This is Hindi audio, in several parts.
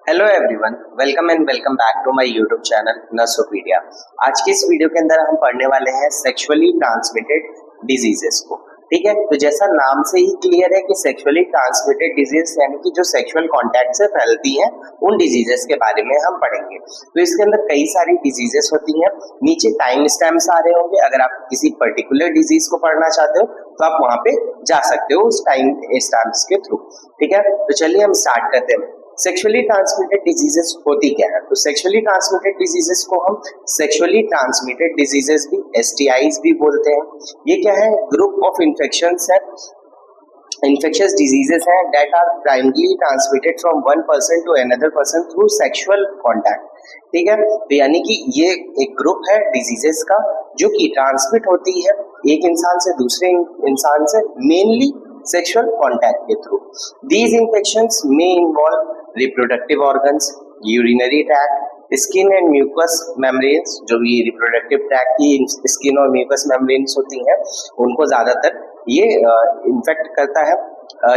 Hello everyone, welcome and welcome back to my YouTube channel Nursopedia. आज की इस वीडियो के अंदर हम पढ़ने वाले हैं सेक्सुअली ट्रांसमिटेड डिजीजेस को। ठीक है, तो जैसा नाम से ही क्लियर है कि सेक्सुअली ट्रांसमिटेड डिजीज यानी कि जो सेक्सुअल कांटेक्ट से फैलती हैं उन डिजीजेस के बारे में हम पढ़ेंगे। तो इसके अंदर कई सारी डिजीजेस होती हैं। नीचे टाइम स्टैम्प्स आ रहे होंगे, अगर आप किसी पर्टिकुलर डिजीज को पढ़ना चाहते हो तो आप वहां पे जा सकते हो उस टाइम स्टैम्प्स के थ्रू। ठीक है, तो चलिए हम स्टार्ट करते हैं। सेक्सुअली ट्रांसमिटेड डिजीजेस होती क्या है? तो सेक्सुअली ट्रांसमिटेड डिजीजेस को हम सेक्सुअली ट्रांसमिटेड डिजीजेस भी STIs भी बोलते हैं। ये क्या है? ग्रुप ऑफ इन्फेक्शंस है, infectious diseases हैं that are primarily transmitted from one person to another person through sexual contact। ठीक है, तो यानी कि ये एक ग्रुप है डिजीजेस का जो कि ट्रांसमिट होती है एक इंसान से दूसरे इंसान से मेनली सेक्सुअल कांटेक्ट के through. These infections may involve reproductive organs, urinary tract, skin and mucous membranes. जो भी रिप्रोडक्टिव ट्रैक्ट की स्किन और म्यूकस मेम्ब्रेन्स होती हैं उनको ज्यादातर ये इन्फेक्ट करता है।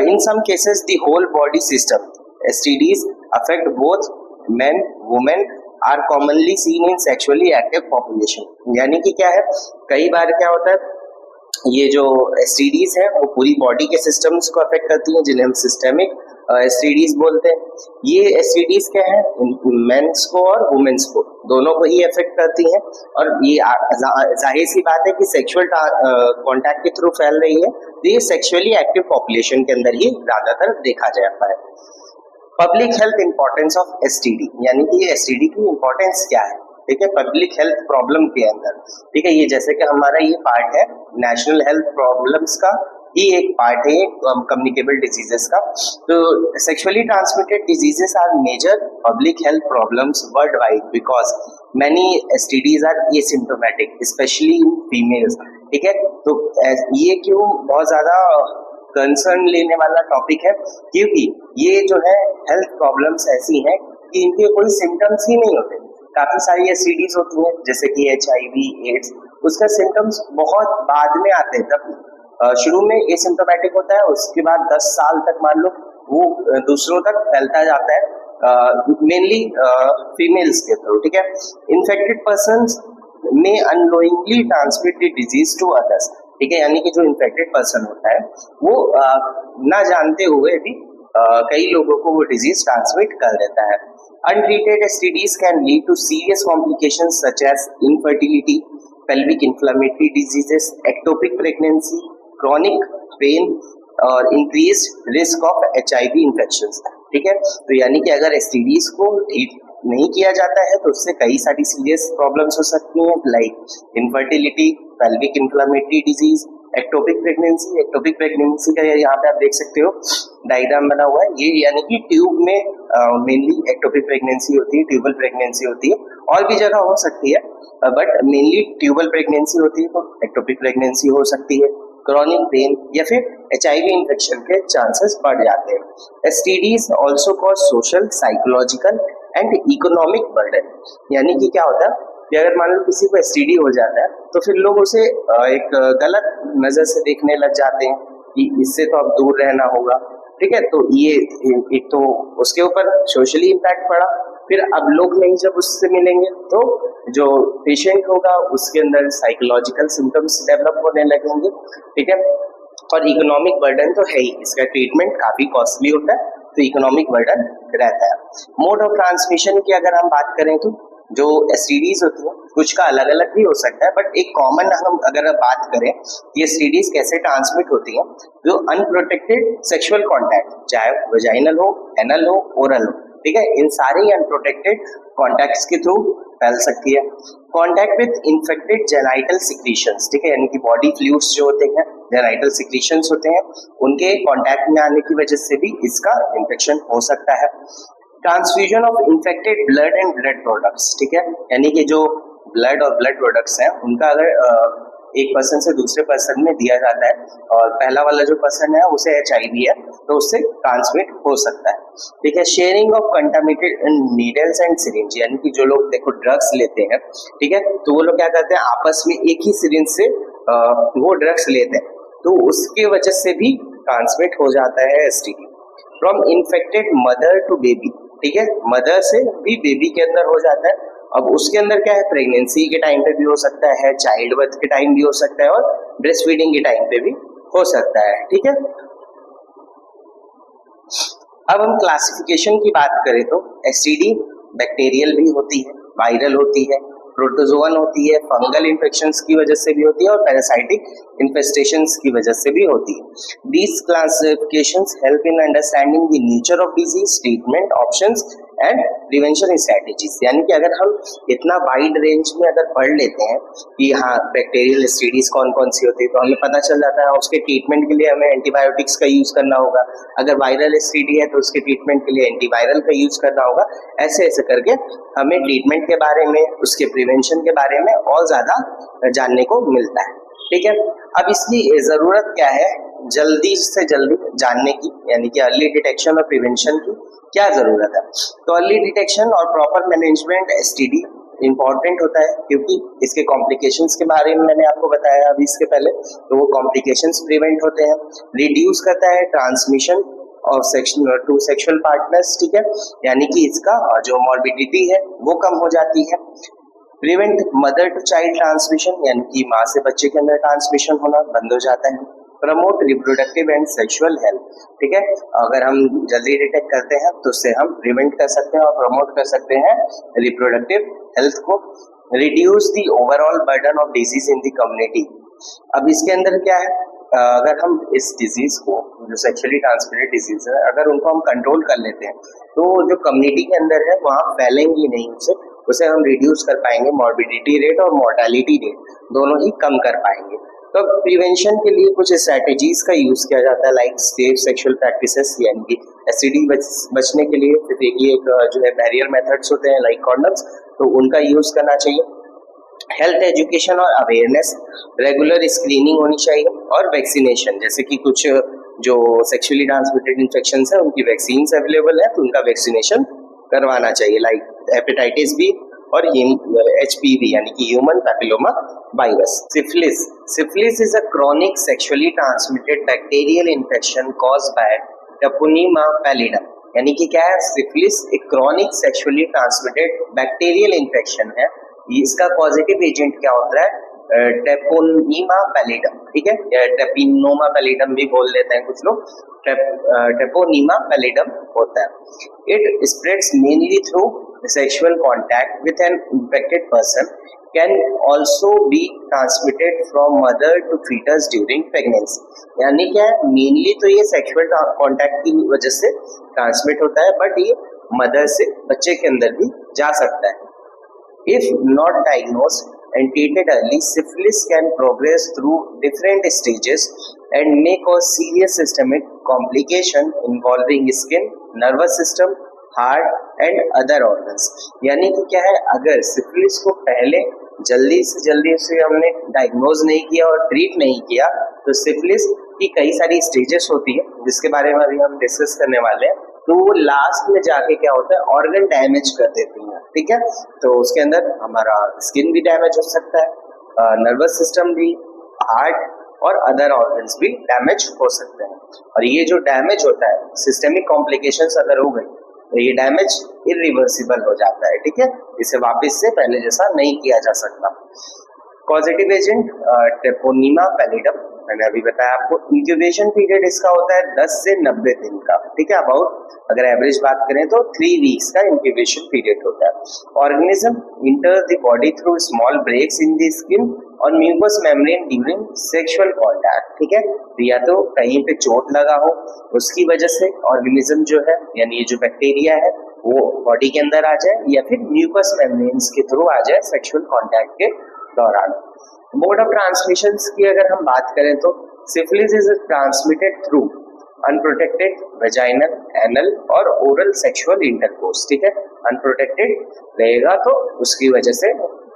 In some cases the whole body system. STDs affect both men women are commonly seen in sexually active population. यानी कि क्या है, कई बार क्या होता है, ये जो STDs है वो पूरी बॉडी के सिस्टम्स को अफेक्ट करती हैं जिन्हें हम सिस्टेमिक STDs बोलते हैं। ये STDs क्या है, मेंस को और वुमेन्स को दोनों को ही अफेक्ट करती हैं। और ये जाहिर सी बात है कि सेक्सुअल कांटेक्ट के थ्रू फैल रही है, तो ये सेक्सुअली एक्टिव पॉपुलेशन के अंदर ही ज्यादातर देखा जाता है। Public health importance of STD, यानी कि ये STD की इंपॉर्टेंस क्या है। ठीक है, पब्लिक हेल्थ प्रॉब्लम के अंदर। ठीक है, ये जैसे कि हमारा ये पार्ट है नेशनल हेल्थ प्रॉब्लम्स का ही एक पार्ट है कम्युनिकेबल डिजीजेस का। तो sexually transmitted diseases are major public health problems worldwide because many STDs are asymptomatic especially in females. ठीक है, तो ये क्यों बहुत ज्यादा कंसर्न लेने वाला टॉपिक है, क्योंकि ये जो है हेल्थ प्रॉब्लम्स ऐसी हैं कि इनके कोई सिम्टम्स ही नहीं होते। काफी सारी STDs होती हैं जैसे कि HIV, एड्स, उसका सिम्टम्स बहुत बाद में आते हैं। तब शुरू में एसिम्प्टोमेटिक होता है, उसके बाद 10 साल तक मान लो वो दूसरों तक फैलता जाता है, मेनली फीमेल्स के थ्रू। ठीक है, इन्फेक्टेड पर्सन्स में unknowingly transmit the disease to others. ठीक है, यानी कि जो इन्फेक्टेड पर्सन होता है वो ना जानते हुए भी कई लोगों को वो डिजीज ट्रांसमिट कर देता है। Untreated STDs can lead to serious complications such as infertility, pelvic inflammatory diseases, ectopic pregnancy, chronic pain और increased risk of HIV infections। ठीक है, तो यानी कि अगर STDs को ट्रीट नहीं किया जाता है तो उससे कई सारी सीरियस प्रॉब्लम्स हो सकती हैं, like infertility, pelvic inflammatory disease, ectopic pregnancy. Ectopic pregnancy का यहाँ पे आप देख सकते हो डायग्राम बना हुआ है, ये यानी कि ट्यूब में मेनली एक्टोपिक प्रेगनेंसी होती है, ट्यूबल प्रेगनेंसी होती है, और भी जगह हो सकती है बट मेनली ट्यूबल प्रेगनेंसी होती है, तो एक्टोपिक प्रेगनेंसी हो सकती है। क्रॉनिक पेन या फिर HIV इन्फेक्शन के चांसेस बढ़ जाते हैं। STDs also cause social, psychological and economic burden. यानी कि क्या होता है कि अगर मान लो किसी को STD हो जाता है तो फिर लोग उसे एक गलत नजर से देखने लग जाते हैं कि इससे तो अब दूर रहना होगा। ठीक है, तो ये एक तो उसके ऊपर सोशली इम्पैक्ट पड़ा, फिर अब लोग नहीं जब उससे मिलेंगे तो जो पेशेंट होगा उसके अंदर साइकोलॉजिकल सिम्टम्स डेवलप होने लगेंगे। ठीक है, और इकोनॉमिक बर्डन तो है ही, इसका ट्रीटमेंट काफी कॉस्टली होता है, तो इकोनॉमिक बर्डन रहता है। मोड ऑफ ट्रांसमिशन की अगर हम बात करें तो जो STDs होती है कुछ का अलग अलग भी हो सकता है, बट एक कॉमन हम अगर बात करें ये STDs कैसे ट्रांसमिट होती है, जो अनप्रोटेक्टेड सेक्सुअल कांटेक्ट, चाहे वेजाइनल हो, एनल हो, ओरल हो, ठीक है, इन सारे अनप्रोटेक्टेड कॉन्टैक्ट्स के थ्रू फैल सकती है। Contact with infected genital secretions, ठीक है, यानी कि बॉडी फ्लूइड्स जो होते हैं, जेनाइटल सिक्रीशंस होते हैं, उनके कॉन्टैक्ट में आने की वजह से भी इसका इन्फेक्शन हो सकता है। Transfusion of infected blood and blood products, ठीक है, यानी कि जो ब्लड और ब्लड प्रोडक्ट्स हैं उनका अगर एक पर्सन से दूसरे पर्सन में दिया जाता है और पहला वाला जो पर्सन है उसे HIV है तो उससे ट्रांसमिट हो सकता है। ठीक है, sharing of contaminated needles and syringe, यानी कि जो लोग देखो ड्रग्स लेते हैं, ठीक है, तो वो लोग क्या करते हैं आपस में एक ही सिरिंज से वो ड्रग्स लेते हैं, तो उसके वजह से भी ट्रांसमिट हो जाता है STD। From infected mother to baby, ठीक है, मदर से भी बेबी के अंदर हो जाता है। अब उसके अंदर क्या है, प्रेगनेंसी के टाइम पे भी हो सकता है, चाइल्ड बर्थ के टाइम भी हो सकता है और ब्रेस्ट फीडिंग के टाइम पे भी हो सकता है। ठीक है, अब हम क्लासिफिकेशन की बात करें तो एसटीडी बैक्टीरियल भी होती है, वायरल होती है, प्रोटोजोअन होती है, फंगल इन्फेक्शंस की वजह से भी होती है और पैरासाइटिक इन्फेस्टेशंस की वजह से भी होती है। These classifications help in understanding the nature of disease, treatment options and prevention strategies. यानी कि अगर हम इतना वाइड रेंज में अगर पढ़ लेते हैं कि हाँ बैक्टीरियल एसटीडीज कौन कौन सी होती है, तो हमें पता चल जाता है उसके ट्रीटमेंट के लिए हमें एंटीबायोटिक्स का यूज करना होगा। अगर वायरल एसटीडी है तो उसके ट्रीटमेंट के लिए एंटीवायरल का यूज करना होगा। ऐसे ऐसे करके हमें ट्रीटमेंट के बारे में, उसके प्रिवेंशन के बारे में और ज्यादा जानने को मिलता है। ठीक है, अब इसकी जरूरत क्या है, जल्दी से जल्दी जानने की, यानी कि अर्ली डिटेक्शन और प्रिवेंशन की क्या जरूरत है। तो अर्ली डिटेक्शन और प्रॉपर मैनेजमेंट एसटीडी इंपॉर्टेंट होता है, क्योंकि इसके कॉम्प्लिकेशंस के बारे में मैंने आपको बताया अभी इसके पहले, तो वो कॉम्प्लिकेशंस प्रिवेंट होते हैं। रिड्यूस करता है ट्रांसमिशन और टू सेक्सुअल पार्टनर्स। ठीक है, यानी कि इसका जो मॉर्बिडिटी है वो कम हो जाती है। Prevent mother to child transmission, यानी कि माँ से बच्चे के अंदर ट्रांसमिशन होना बंद हो जाता है। Promote reproductive and sexual health. ठीक है, अगर हम जल्दी डिटेक्ट करते हैं तो उससे हम प्रिवेंट कर सकते हैं और प्रमोट कर सकते हैं रिप्रोडक्टिव हेल्थ को। Reduce the overall burden of disease in the community. अब इसके अंदर क्या है, अगर हम इस डिजीज को, जो सेक्सुअली ट्रांसमिटेड डिजीज है, अगर उनको हम कंट्रोल कर लेते हैं तो जो कम्युनिटी के अंदर है वहाँ फैलेंगी नहीं, उसे हम रिड्यूस कर पाएंगे। मॉर्बिडिटी रेट और मोर्टालिटी रेट दोनों ही कम कर पाएंगे। तो प्रिवेंशन के लिए कुछ स्ट्रैटेजीज का यूज किया जाता है, लाइक सेफ सेक्सुअल प्रैक्टिसेस, यानी कि एसटीडी बचने के लिए फिर एक जो है बैरियर मेथड्स होते हैं लाइक कॉन्डम्स, तो उनका यूज करना चाहिए। हेल्थ एजुकेशन और अवेयरनेस, रेगुलर स्क्रीनिंग होनी चाहिए और वैक्सीनेशन, जैसे कि कुछ जो सेक्सुअली ट्रांसमिटेड इन्फेक्शन है उनकी वैक्सीन अवेलेबल है तो उनका वैक्सीनेशन करवाना चाहिए, लाइक हेपेटाइटिस बी और HPV यानी कि human papilloma virus. Syphilis, syphilis is a chronic sexually transmitted bacterial infection caused by treponema pallidum. यानी कि क्या है, सिफिलिस एक chronic sexually transmitted bacterial infection है। इसका पॉजिटिव एजेंट क्या होता है, ट्रेपोनीमा पैलिडम। ठीक है, ट्रेपिनोमा पैलिडम भी बोल देते हैं कुछ लोग, ट्रेपोनीमा पैलिडम होता है। It spreads mainly through sexual contact with an infected person, can also be transmitted from mother to fetus during pregnancy। यानी क्या है, मेनली तो ये सेक्सुअल कांटेक्ट की वजह से ट्रांसमिट होता है, बट ये मदर से बच्चे के अंदर भी जा सकता है। If not diagnosed and treated early, syphilis can progress through different stages and may cause serious systemic complication involving skin, nervous system, heart and other organs. यानी कि क्या है, अगर सिफिलिस को पहले जल्दी से हमने डायग्नोज नहीं किया और ट्रीट नहीं किया तो सिफिलिस की कई सारी स्टेजेस होती है, जिसके बारे में अभी हम डिस्कस करने वाले हैं। तो वो लास्ट में जाके क्या होता है, ऑर्गन डैमेज कर देती है। ठीक है, तो उसके अंदर हमारा स्किन भी डैमेज हो सकता है, नर्वस सिस्टम भी, हार्ट और अदर ऑर्गन्स भी डैमेज हो सकते हैं। और ये जो डैमेज होता है, सिस्टेमिक कॉम्प्लिकेशंस अगर हो गई तो ये डैमेज इरिवर्सिबल हो जाता है। ठीक है, इसे वापस से पहले जैसा नहीं किया जा सकता। पॉजिटिव एजेंट ट्रेपोनीमा पैलिडम, मैंने अभी बताया आपको। इंक्यूबेशन पीरियड इसका होता है 10 से 90 दिन का। ठीक है, अबाउट अगर एवरेज बात करें तो 3 वीक्स का इंक्यूबेशन पीरियड होता है। Organism enter the body through small breaks in the skin और mucous membrane during sexual contact. ठीक है, तो या तो कहीं पे चोट लगा हो उसकी वजह से ऑर्गेनिज्म जो है, यानी ये जो बैक्टीरिया है वो बॉडी के अंदर आ जाए, या फिर म्यूकस मेम्ब्रेन्स के थ्रू आ जाए सेक्सुअल कॉन्टैक्ट के दौरान। मोड ऑफ ट्रांसमिशन की अगर हम बात करें तो syphilis is transmitted through unprotected vaginal, anal और ओरल सेक्सुअल इंटरकोर्स। ठीक है, अनप्रोटेक्टेड रहेगा तो उसकी वजह से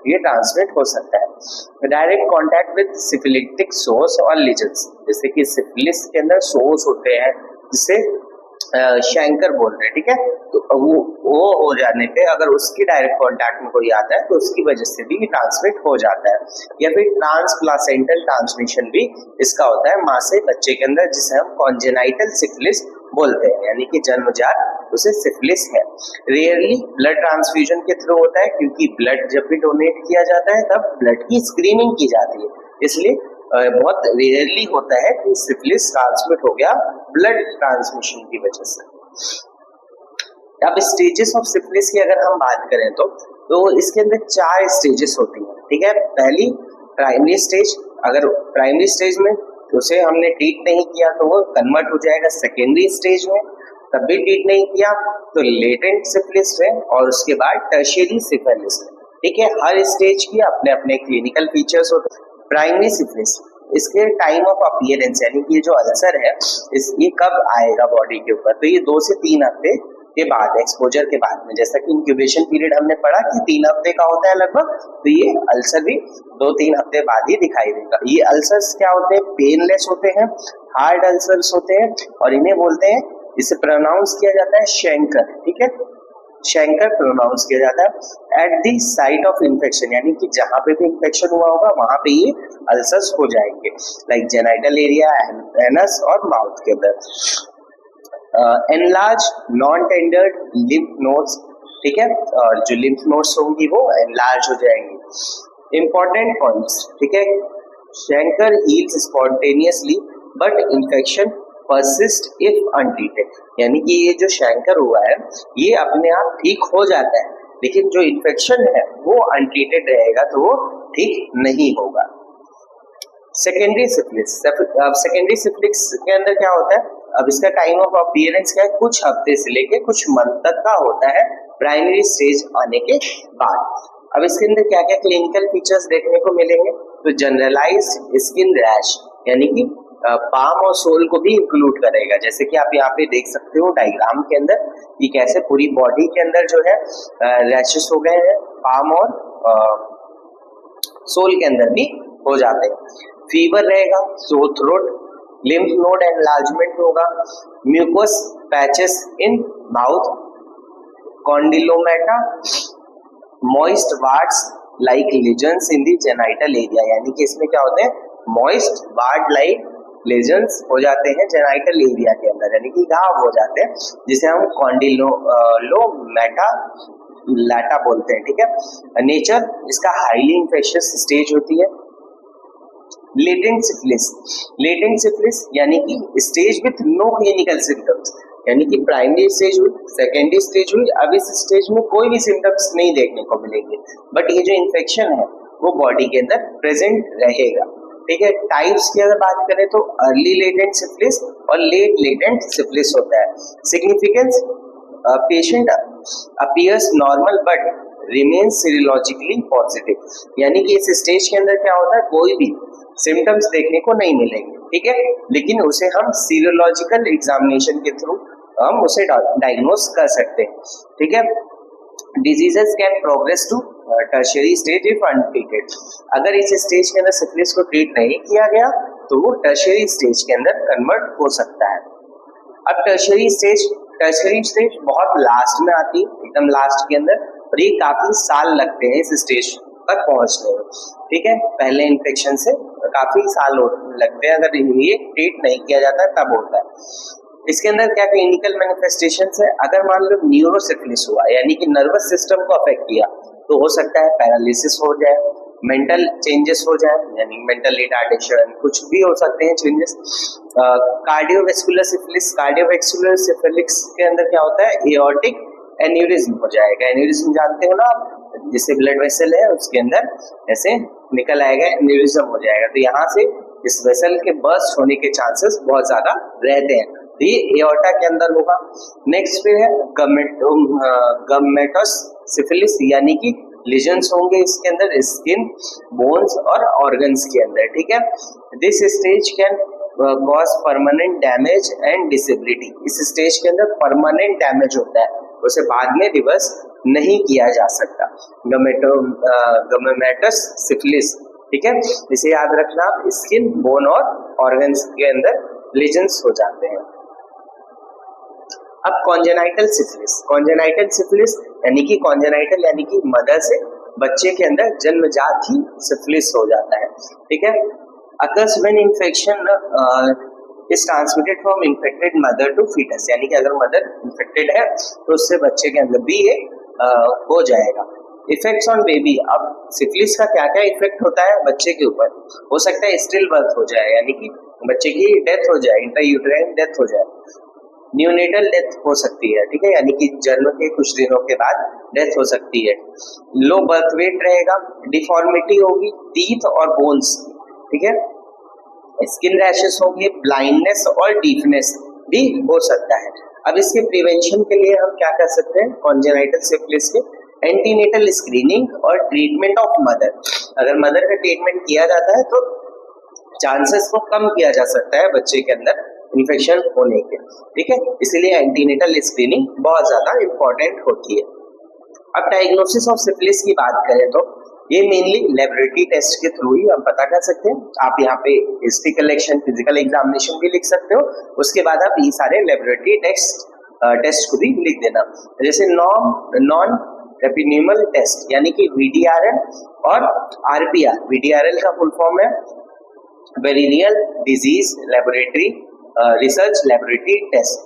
ये ट्रांसमिट हो सकता है। Direct contact with syphilitic source और लीजन्स, जैसे कि सिफिलिस के अंदर सोर्स होते हैं जिसे शैंकर बोल रहे हैं। ठीक है, तो वो हो जाने पे अगर उसकी डायरेक्ट कांटेक्ट में कोई आता है तो उसकी वजह से भी ट्रांसमिट हो जाता है। या फिर ट्रांसप्लासेंटल ट्रांसमिशन भी इसका होता है माँ से बच्चे के अंदर, जिसे हम कॉन्जेनाइटल सिफिलिस बोलते हैं, यानी कि जन्मजात उसे सिफिलिस है। रेयरली ब्लड ट्रांसफ्यूजन के थ्रू होता है, क्योंकि ब्लड जब भी डोनेट किया जाता है तब ब्लड की स्क्रीनिंग की जाती है, इसलिए बहुत रेयरली होता है कि सिफिलिस ट्रांसमिट हो गया ब्लड ट्रांसमिशन की वजह से। अब स्टेजेस ऑफ सिफिलिस की अगर हम बात करें तो इसके अंदर 4 स्टेजेस होती हैं, ठीक है। पहली प्राइमरी स्टेज, अगर प्राइमरी स्टेज में उसे हमने ट्रीट नहीं किया तो वो कन्वर्ट हो जाएगा सेकेंडरी स्टेज में, तब भी ट्रीट नहीं किया तो लेटेंट सिफिलिस में, और उसके बाद टर्शियरी सिफिलिस में, ठीक है। हर स्टेज की अपने अपने क्लिनिकल फीचर्स होते हैं। प्राइमरी सिफिलिस, इसके टाइम ऑफ अपीयरेंस, यानी कि जो अल्सर है ये कब आएगा बॉडी के ऊपर, तो ये 2 से 3 हफ्ते के बाद, एक्सपोजर के बाद में। जैसा कि इंक्यूबेशन पीरियड हमने पढ़ा कि 3 हफ्ते का होता है लगभग, तो ये अल्सर भी 2-3 हफ्ते बाद ही दिखाई देगा। ये अल्सर्स क्या होते हैं, पेनलेस होते हैं, हार्ड अल्सर्स होते हैं, और इन्हें बोलते हैं, इसे प्रोनाउंस किया जाता है शैंकर, ठीक है, शैंकर प्रोनाउंस किया जाता है at the site of infection, यानी कि जहां पे भी इन्फेक्शन हुआ होगा वहां पे ये अल्सर्स हो जाएंगे, लाइक जेनाइटल एरिया, एनस और माउथ के अंदर। Enlarge non tendered lymph nodes, ठीक है, और जो लिम्फ नोड्स होंगी वो एनलार्ज हो जाएंगी। इंपॉर्टेंट पॉइंट्स, ठीक है, chancre heals spontaneously but infection persist if untreated, यानी कि ये जो शैंकर हुआ है ये अपने आप ठीक हो जाता है, लेकिन जो इन्फेक्शन है वो अनट्रीटेड रहेगा तो वो ठीक नहीं होगा। सेकेंडरी सिफिलिस, सेकेंडरी सिफिलिस के अंदर क्या होता है, अब इसका टाइम ऑफ अपीयरेंस क्या है, कुछ हफ्ते से लेके कुछ मंथ तक का होता है प्राइमरी स्टेज आने के बाद। अब इसके अंदर क्या क्या क्लिनिकल फीचर्स देखने को मिलेंगे, तो जनरलाइज्ड स्किन रैश, यानी कि पाम और सोल को भी इंक्लूड करेगा, जैसे कि आप यहाँ पे देख सकते हो डायग्राम के अंदर कि कैसे पूरी बॉडी के अंदर जो है रैशेस हो गए हैं, पाम और सोल के अंदर भी हो जाते हैं। फीवर रहेगा, sore throat, lymph node enlargement होगा, mucous patches in mouth, condylomata, moist warts like lesions in the genital area, यानी कि इसमें क्या होते हैं, मॉइस्ट वार्ड लाइक लेजन्स हो जाते हैं जेनाइटल एरिया के अंदर, यानी कि घाव हो जाते हैं, जिसे हम कॉन्डिलोमेटा लाटा बोलते हैं, ठीक है। नेचर इसका हाईली इंफेक्शियस स्टेज होती है। लेटेंट सिफिलिस, लेटेंट सिफिलिस यानी कि stage with no clinical symptoms, यानी कि प्राइमरी स्टेज हुई, सेकेंडरी स्टेज हुई, अब इस स्टेज में कोई भी सिम्टम्स नहीं देखने को मिलेंगे, बट ये जो इन्फेक्शन है वो बॉडी के अंदर प्रेजेंट रहेगा, ठीक है। टाइप्स की अगर बात करें तो अर्ली लेटेंट सिफिलिस और लेट लेटेंट सिफिलिस होता है। Significance, patient appears normal but remain serologically positive, यानी कि इस स्टेज के अंदर क्या होता है, कोई भी सिम्टम्स देखने को नहीं मिलेंगे, ठीक है, लेकिन उसे हम सीरोलॉजिकल एग्जामिनेशन के थ्रू हम उसे डायग्नोस कर सकते हैं, ठीक है। Diseases can progress to tertiary stage if untreated, अगर इस स्टेज के अंदर सिफिलिस को ट्रीट नहीं किया गया तो वो टर्शियरी स्टेज के अंदर कन्वर्ट हो सकता है। अब टर्शियरी स्टेज बहुत लास्ट में आती है, एकदम लास्ट के अंदर, और ये काफी साल लगते हैं इस स्टेज तक पहुंचने में, ठीक है। पहले इन्फेक्शन से काफी साल लगते हैं, अगर ये ट्रीट नहीं किया जाता तब होता है। इसके अंदर क्या क्लिनिकल मैनिफेस्टेशंस है, अगर मान लो न्यूरोसिफिलिस हुआ, यानी कि नर्वस सिस्टम को अफेक्ट किया, तो हो सकता है पैरालिसिस हो जाए, मेंटल चेंजेस हो जाए, यानी मेंटल रिटार्डेशन, कुछ भी हो सकते हैं changes. Cardiovascular syphilis, cardiovascular syphilis के अंदर क्या होता है, एओर्टिक एन्यूरिज्म हो जाएगा। एन्यूरिज्म जानते हो ना, जिससे ब्लड वेसल है उसके अंदर ऐसे निकल आएगा, एन्यूरिज्म हो जाएगा, तो यहाँ से इस वेसल के बर्स्ट होने के चांसेस बहुत ज्यादा रहते हैं, तो ये एओर्टा के अंदर होगा। नेक्स्ट फिर है गमेटोस सिफिलिस, यानी कि लीजन्स होंगे इसके अंदर स्किन, बोन्स और ऑर्गन्स के अंदर, ठीक है। This stage can cause permanent damage and disability, इस स्टेज के अंदर परमानेंट डैमेज होता है, उसे बाद में रिवर्स नहीं किया जा सकता। गमेटोस सिफिलिस, ठीक है, इसे याद रखना, स्किन, बोन और ऑर्गन्स के अंदर लीजन्स हो जाते हैं। अब कॉन्जेनाइटल सिफिलिस, कॉन्जेनाइटल सिफिलिस यानी कि कॉन्जेनाइटल यानी कि मदर से बच्चे के अंदर जन्मजात ही सिफिलिस हो जाता है, ठीक है। Occurs when infection is transmitted from infected mother to fetus, यानी कि अगर मदर इन्फेक्टेड है तो उससे बच्चे के अंदर भी ये हो जाएगा। इफेक्ट्स ऑन बेबी, अब सिफिलिस का क्या क्या इफेक्ट होता है बच्चे के ऊपर, हो सकता है स्टिल बर्थ हो जाए, यानी कि बच्चे की डेथ हो जाए, इंट्रायूटेराइन डेथ हो जाए, न्यूनेटल डेथ हो सकती है, ठीक है, यानी कि जन्म के कुछ दिनों के बाद डेथ हो सकती है, लो बर्थ वेट रहेगा, डिफॉर्मिटी होगी टीथ और बोन्स, ठीक है, स्किन रैशेस होंगे, ब्लाइंडनेस और डीफनेस भी हो सकता है। अब इसके प्रिवेंशन के लिए हम क्या कर सकते हैं, कॉन्जेनाइटल सिफिलिस के एंटीनेटल स्क्रीनिंग और ट्रीटमेंट ऑफ मदर, अगर मदर का ट्रीटमेंट किया जाता है तो चांसेस को कम किया जा सकता है बच्चे के अंदर इन्फेक्शन होने के, ठीक है, इसलिए एंटीनेटल स्क्रीनिंग बहुत ज्यादा इंपॉर्टेंट होती है। अब डायग्नोसिस ऑफ सिफिलिस की बात करें तो ये मेनली लेबोरेटरी टेस्ट के थ्रू ही हम पता कर सकते हैं। आप यहाँ पे हिस्ट्री कलेक्शन, फिजिकल एग्जामिनेशन भी लिख सकते हो, उसके बाद आप ये सारे लेबोरेटरी टेस्ट को भी लिख देना, जैसे नॉन रेपिन्यूमल टेस्ट यानी कि VDRL और RPR। VDRL का फुल फॉर्म है venereal disease laboratory research laboratory test,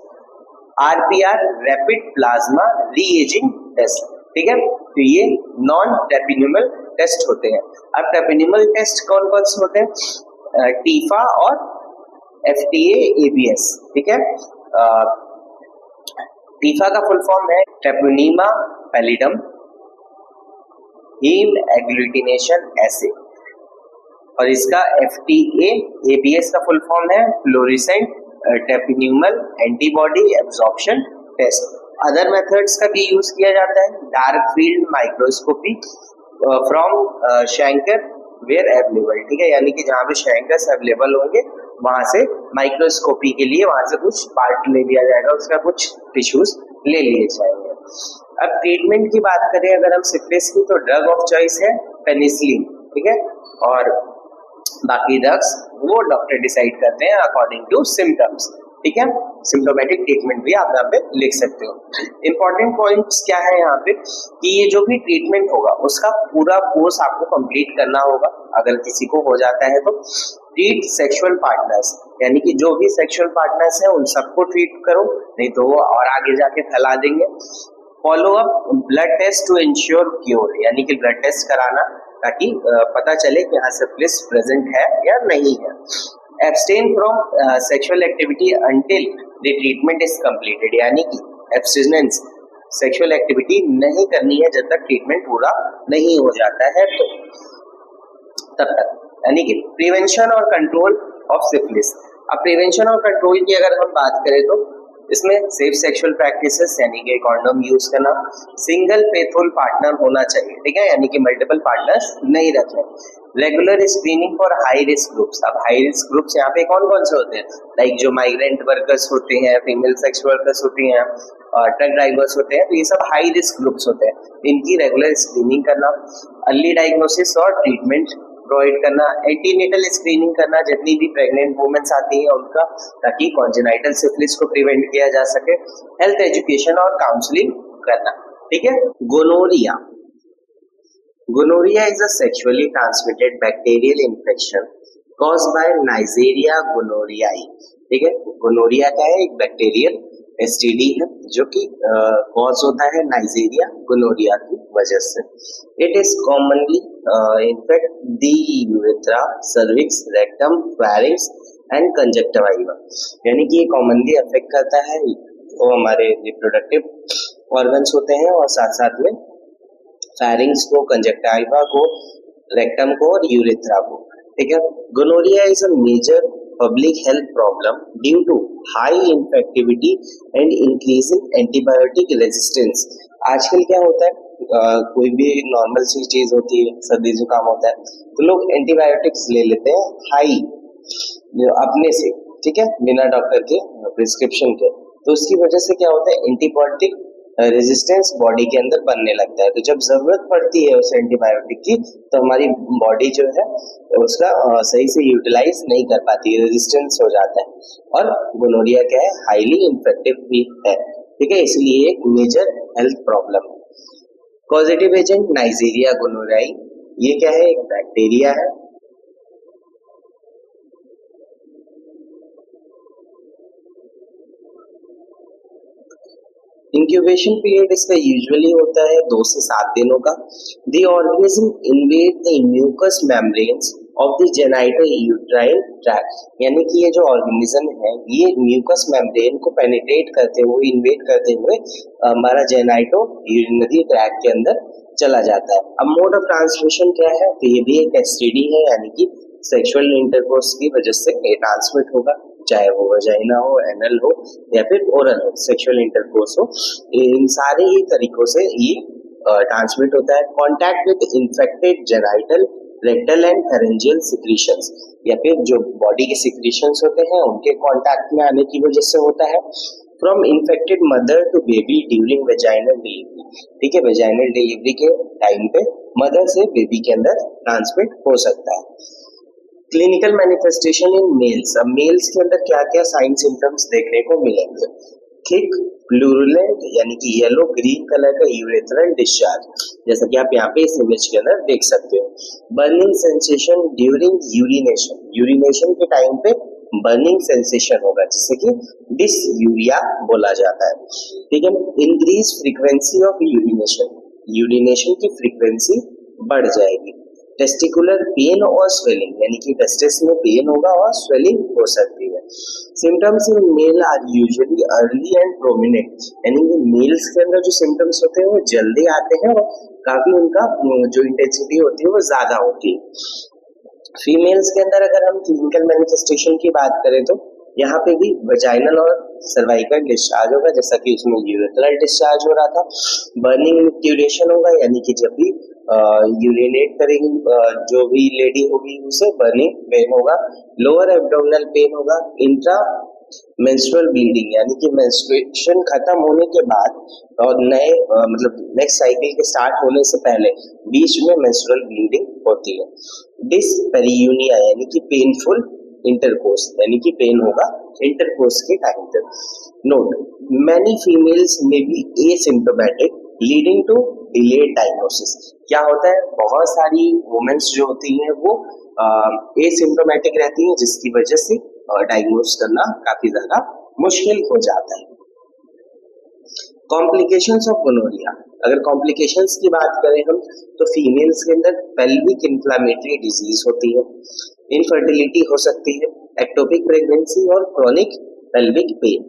RPR rapid plasma reagin test, ठीक है, तो ये नॉन रेपिन्यूमल टेस्ट होते हैं। अब रेपिन्यूमल टेस्ट कौन कौन से होते हैं, टीफा और FDA ABS, ठीक है, टीफा का फुल फॉर्म है treponema pallidum haemagglutination acid, और इसका FDA ABS का फुल फॉर्म है fluorescent treponemal antibody absorption test. Other methods का भी यूज किया जाता है, dark field microscopy from chancre where available, ठीक है, यानी कि जहाँ पे शैंकर्स अवेलेबल होंगे वहां से माइक्रोस्कोपी के लिए वहां से कुछ पार्ट ले लिया जाएगा, उसका कुछ टिश्यूज ले लिए जाएंगे। अब ट्रीटमेंट की बात करें अगर हम सिफिलिस की, तो ड्रग ऑफ चॉइस है पेनिसिलिन, ठीक है, और बाकी ड्रग्स वो डॉक्टर डिसाइड करते हैं अकॉर्डिंग टू सिम्टम्स, ठीक है, सिम्टोमेटिक ट्रीटमेंट भी आप यहाँ पे लिख सकते हो। इंपॉर्टेंट पॉइंट्स क्या है यहाँ पे कि ये जो भी ट्रीटमेंट होगा उसका पूरा कोर्स आपको कंप्लीट करना होगा। अगर किसी को हो जाता है तो ट्रीट सेक्सुअल पार्टनर्स, यानी कि जो भी सेक्सुअल पार्टनर्स हैं उन सबको ट्रीट करो, नहीं तो वो और आगे जाके फैला देंगे। Follow up blood test to ensure cure, यानी कि ब्लड टेस्ट कराना ताकि पता चले कि हाँ सिफिलिस प्रेजेंट है या नहीं है। Abstain from sexual activity until the treatment is completed, यानी कि एब्सटिनेंस, सेक्सुअल एक्टिविटी नहीं करनी है जब तक ट्रीटमेंट पूरा नहीं हो जाता है तो तब तक, यानी कि प्रिवेंशन और कंट्रोल ऑफ सिफिलिस। अब प्रिवेंशन और कंट्रोल की अगर हम बात करें तो इसमें सेफ सेक्सुअल प्रैक्टिसेस यानी कि कॉन्डोम यूज करना, सिंगल फेथफुल पार्टनर होना चाहिए, ठीक है, यानी कि मल्टीपल पार्टनर्स नहीं रखने, regular screening for high risk groups. अब हाई रिस्क ग्रुप्स यहाँ पे कौन कौन से होते हैं, लाइक जो माइग्रेंट वर्कर्स होते हैं, फीमेल सेक्स वर्कर्स होती हैं, ट्रक ड्राइवर्स होते हैं, तो ये सब हाई रिस्क ग्रुप्स होते हैं, इनकी रेगुलर स्क्रीनिंग करना, अर्ली डायग्नोसिस और ट्रीटमेंट प्रोवाइड करना, एंटीनेटल स्क्रीनिंग करना जितनी भी प्रेग्नेंट वुमेन्स आती हैं उनका, ताकि कॉन्जेनाइटल सिफिलिस को प्रिवेंट किया जा सके, हेल्थ एजुकेशन और काउंसलिंग करना, ठीक है। Gonorrhoea, gonorrhoea is a sexually transmitted bacterial infection caused by Neisseria gonorrhoeae, ठीक है, गोनोरिया का है एक बैक्टीरियल STD है जो कि कॉज होता है नाइजेरिया गोनोरिया की वजह से। It is commonly infect the urethra, cervix, rectum, pharynx and conjunctiva, यानी कि ये कॉमनली अफेक्ट करता है वो हमारे रिप्रोडक्टिव ऑर्गन्स होते हैं और साथ साथ में फेरिंक्स को, कंजक्टिवा को, रेक्टम को और यूरेथ्रा को, ठीक है। Gonorrhoea is a major public health problem due to high infectivity and increasing antibiotic resistance। आजकल क्या होता है, कोई भी नॉर्मल सी चीज होती है, सर्दी जुकाम होता है तो लोग एंटीबायोटिक्स ले लेते हैं हाई अपने से, ठीक है, बिना डॉक्टर के प्रिस्क्रिप्शन के, तो उसकी वजह से क्या होता है एंटीबायोटिक रेजिस्टेंस बॉडी के अंदर बनने लगता है। तो जब जरूरत पड़ती है उस एंटीबायोटिक की तो हमारी बॉडी जो है उसका सही से यूटिलाइज नहीं कर पाती, रेजिस्टेंस हो जाता है। और गोनोरिया क्या है, हाईली इन्फेक्टिव भी है, ठीक है, इसलिए एक मेजर हेल्थ प्रॉब्लम है। कॉजेटिव एजेंट नाइजेरिया गोनोरियाई, ये क्या है, एक बैक्टीरिया है इंक्यूबेशन पीरियड इसका यूजुअली होता है 2 से 7 दिनों का। The organism invade the mucous membranes of the genital uterine tract, यानी कि ये जो ऑर्गेनिज्म है ये म्यूकस मेम्ब्रेन को पेनिट्रेट करते हुए, इन्वेड करते हुए हमारा जेनाइटो यूरिनरी ट्रैक्ट के अंदर चला जाता है। अब मोड ऑफ ट्रांसमिशन क्या है, तो ये भी एक एसटीडी है, यानी कि सेक्सुअल इंटरकोर्स की वजह से ये ट्रांसमिट होगा, चाहे वो वजाइना हो, एनल हो या फिर ओरल हो, सेक्सुअल इंटरकोर्स हो, इन सारे ही तरीकों से ये ट्रांसमिट होता है। Contact with infected genital, rectal and pharyngeal secretions, या फिर जो बॉडी के सिक्रीशंस होते हैं उनके कॉन्टैक्ट में आने की वजह से होता है। From infected mother to baby during vaginal delivery, ठीक है, वेजाइनल डिलीवरी के टाइम पे मदर से बेबी के अंदर ट्रांसमिट हो सकता है। क्लिनिकल मैनिफेस्टेशन इन मेल्स, अब मेल्स के अंदर क्या क्या साइन सिम्टम्स देखने को मिलेंगे। थिक प्लूरुलेंट यानी कि येलो ग्रीन कलर का यूरेथ्रल डिस्चार्ज, जैसा कि आप यहाँ पे इस इमेज के अंदर देख सकते हो। Burning sensation during urination, urination के टाइम पे बर्निंग सेंसेशन होगा, जिससे कि डिसयूरिया बोला जाता है, ठीक है। Increase frequency of urination, urination की फ्रीक्वेंसी बढ़ जाएगी। टेस्टिकुलर पेन और स्वेलिंग, यानी कि टेस्टिस में पेन होगा और स्वेलिंग हो सकती है। Symptoms in male are usually early and prominent, यानी कि मेल्स के अंदर जो सिम्टम्स होते हैं वो जल्दी आते हैं और काफी उनका जो इंटेंसिटी होती है वो ज्यादा होती है। फीमेल्स के अंदर अगर हम क्लिनिकल मैनिफेस्टेशन की बात करें तो यहाँ पे भी वजाइनल और सर्वाइकल डिस्चार्ज होगा, जैसा कि उसमें यूरेथ्रल डिस्चार्ज हो रहा था। बर्निंग ड्यूरेशन होगा, यानी कि जब भी यूरिनेट करेंगी जो भी लेडी होगी उसे बर्निंग पेन होगा। लोअर एब्डोमिनल पेन होगा। इंट्रा मेंस्ट्रुअल ब्लीडिंग, यानी कि मेंस्ट्रुएशन खत्म होने के बाद और नए मतलब नेक्स्ट साइकिल के स्टार्ट होने से पहले बीच में मेंस्ट्रुअल ब्लीडिंग होती है। डिसपेरियूनिया, यानी कि पेनफुल इंटरकोर्स, यानी कि पेन होगा इंटरकोर्स के टाइम पे। नोट, मैनी फीमेल्स में be asymptomatic leading to delayed diagnosis. क्या होता है, बहुत सारी वुमेन्स जो होती हैं वो एसिम्प्टोमेटिक रहती हैं, जिसकी वजह से डायग्नोस करना काफी ज्यादा मुश्किल हो जाता है। कॉम्प्लिकेशंस ऑफ गोनोरिया, अगर कॉम्प्लिकेशंस की बात करें हम तो फीमेल्स के अंदर पेल्विक इन्फ्लेमेटरी डिजीज होती है, इनफर्टिलिटी हो सकती है, एक्टोपिक प्रेगनेंसी और क्रॉनिक पेल्विक पेन।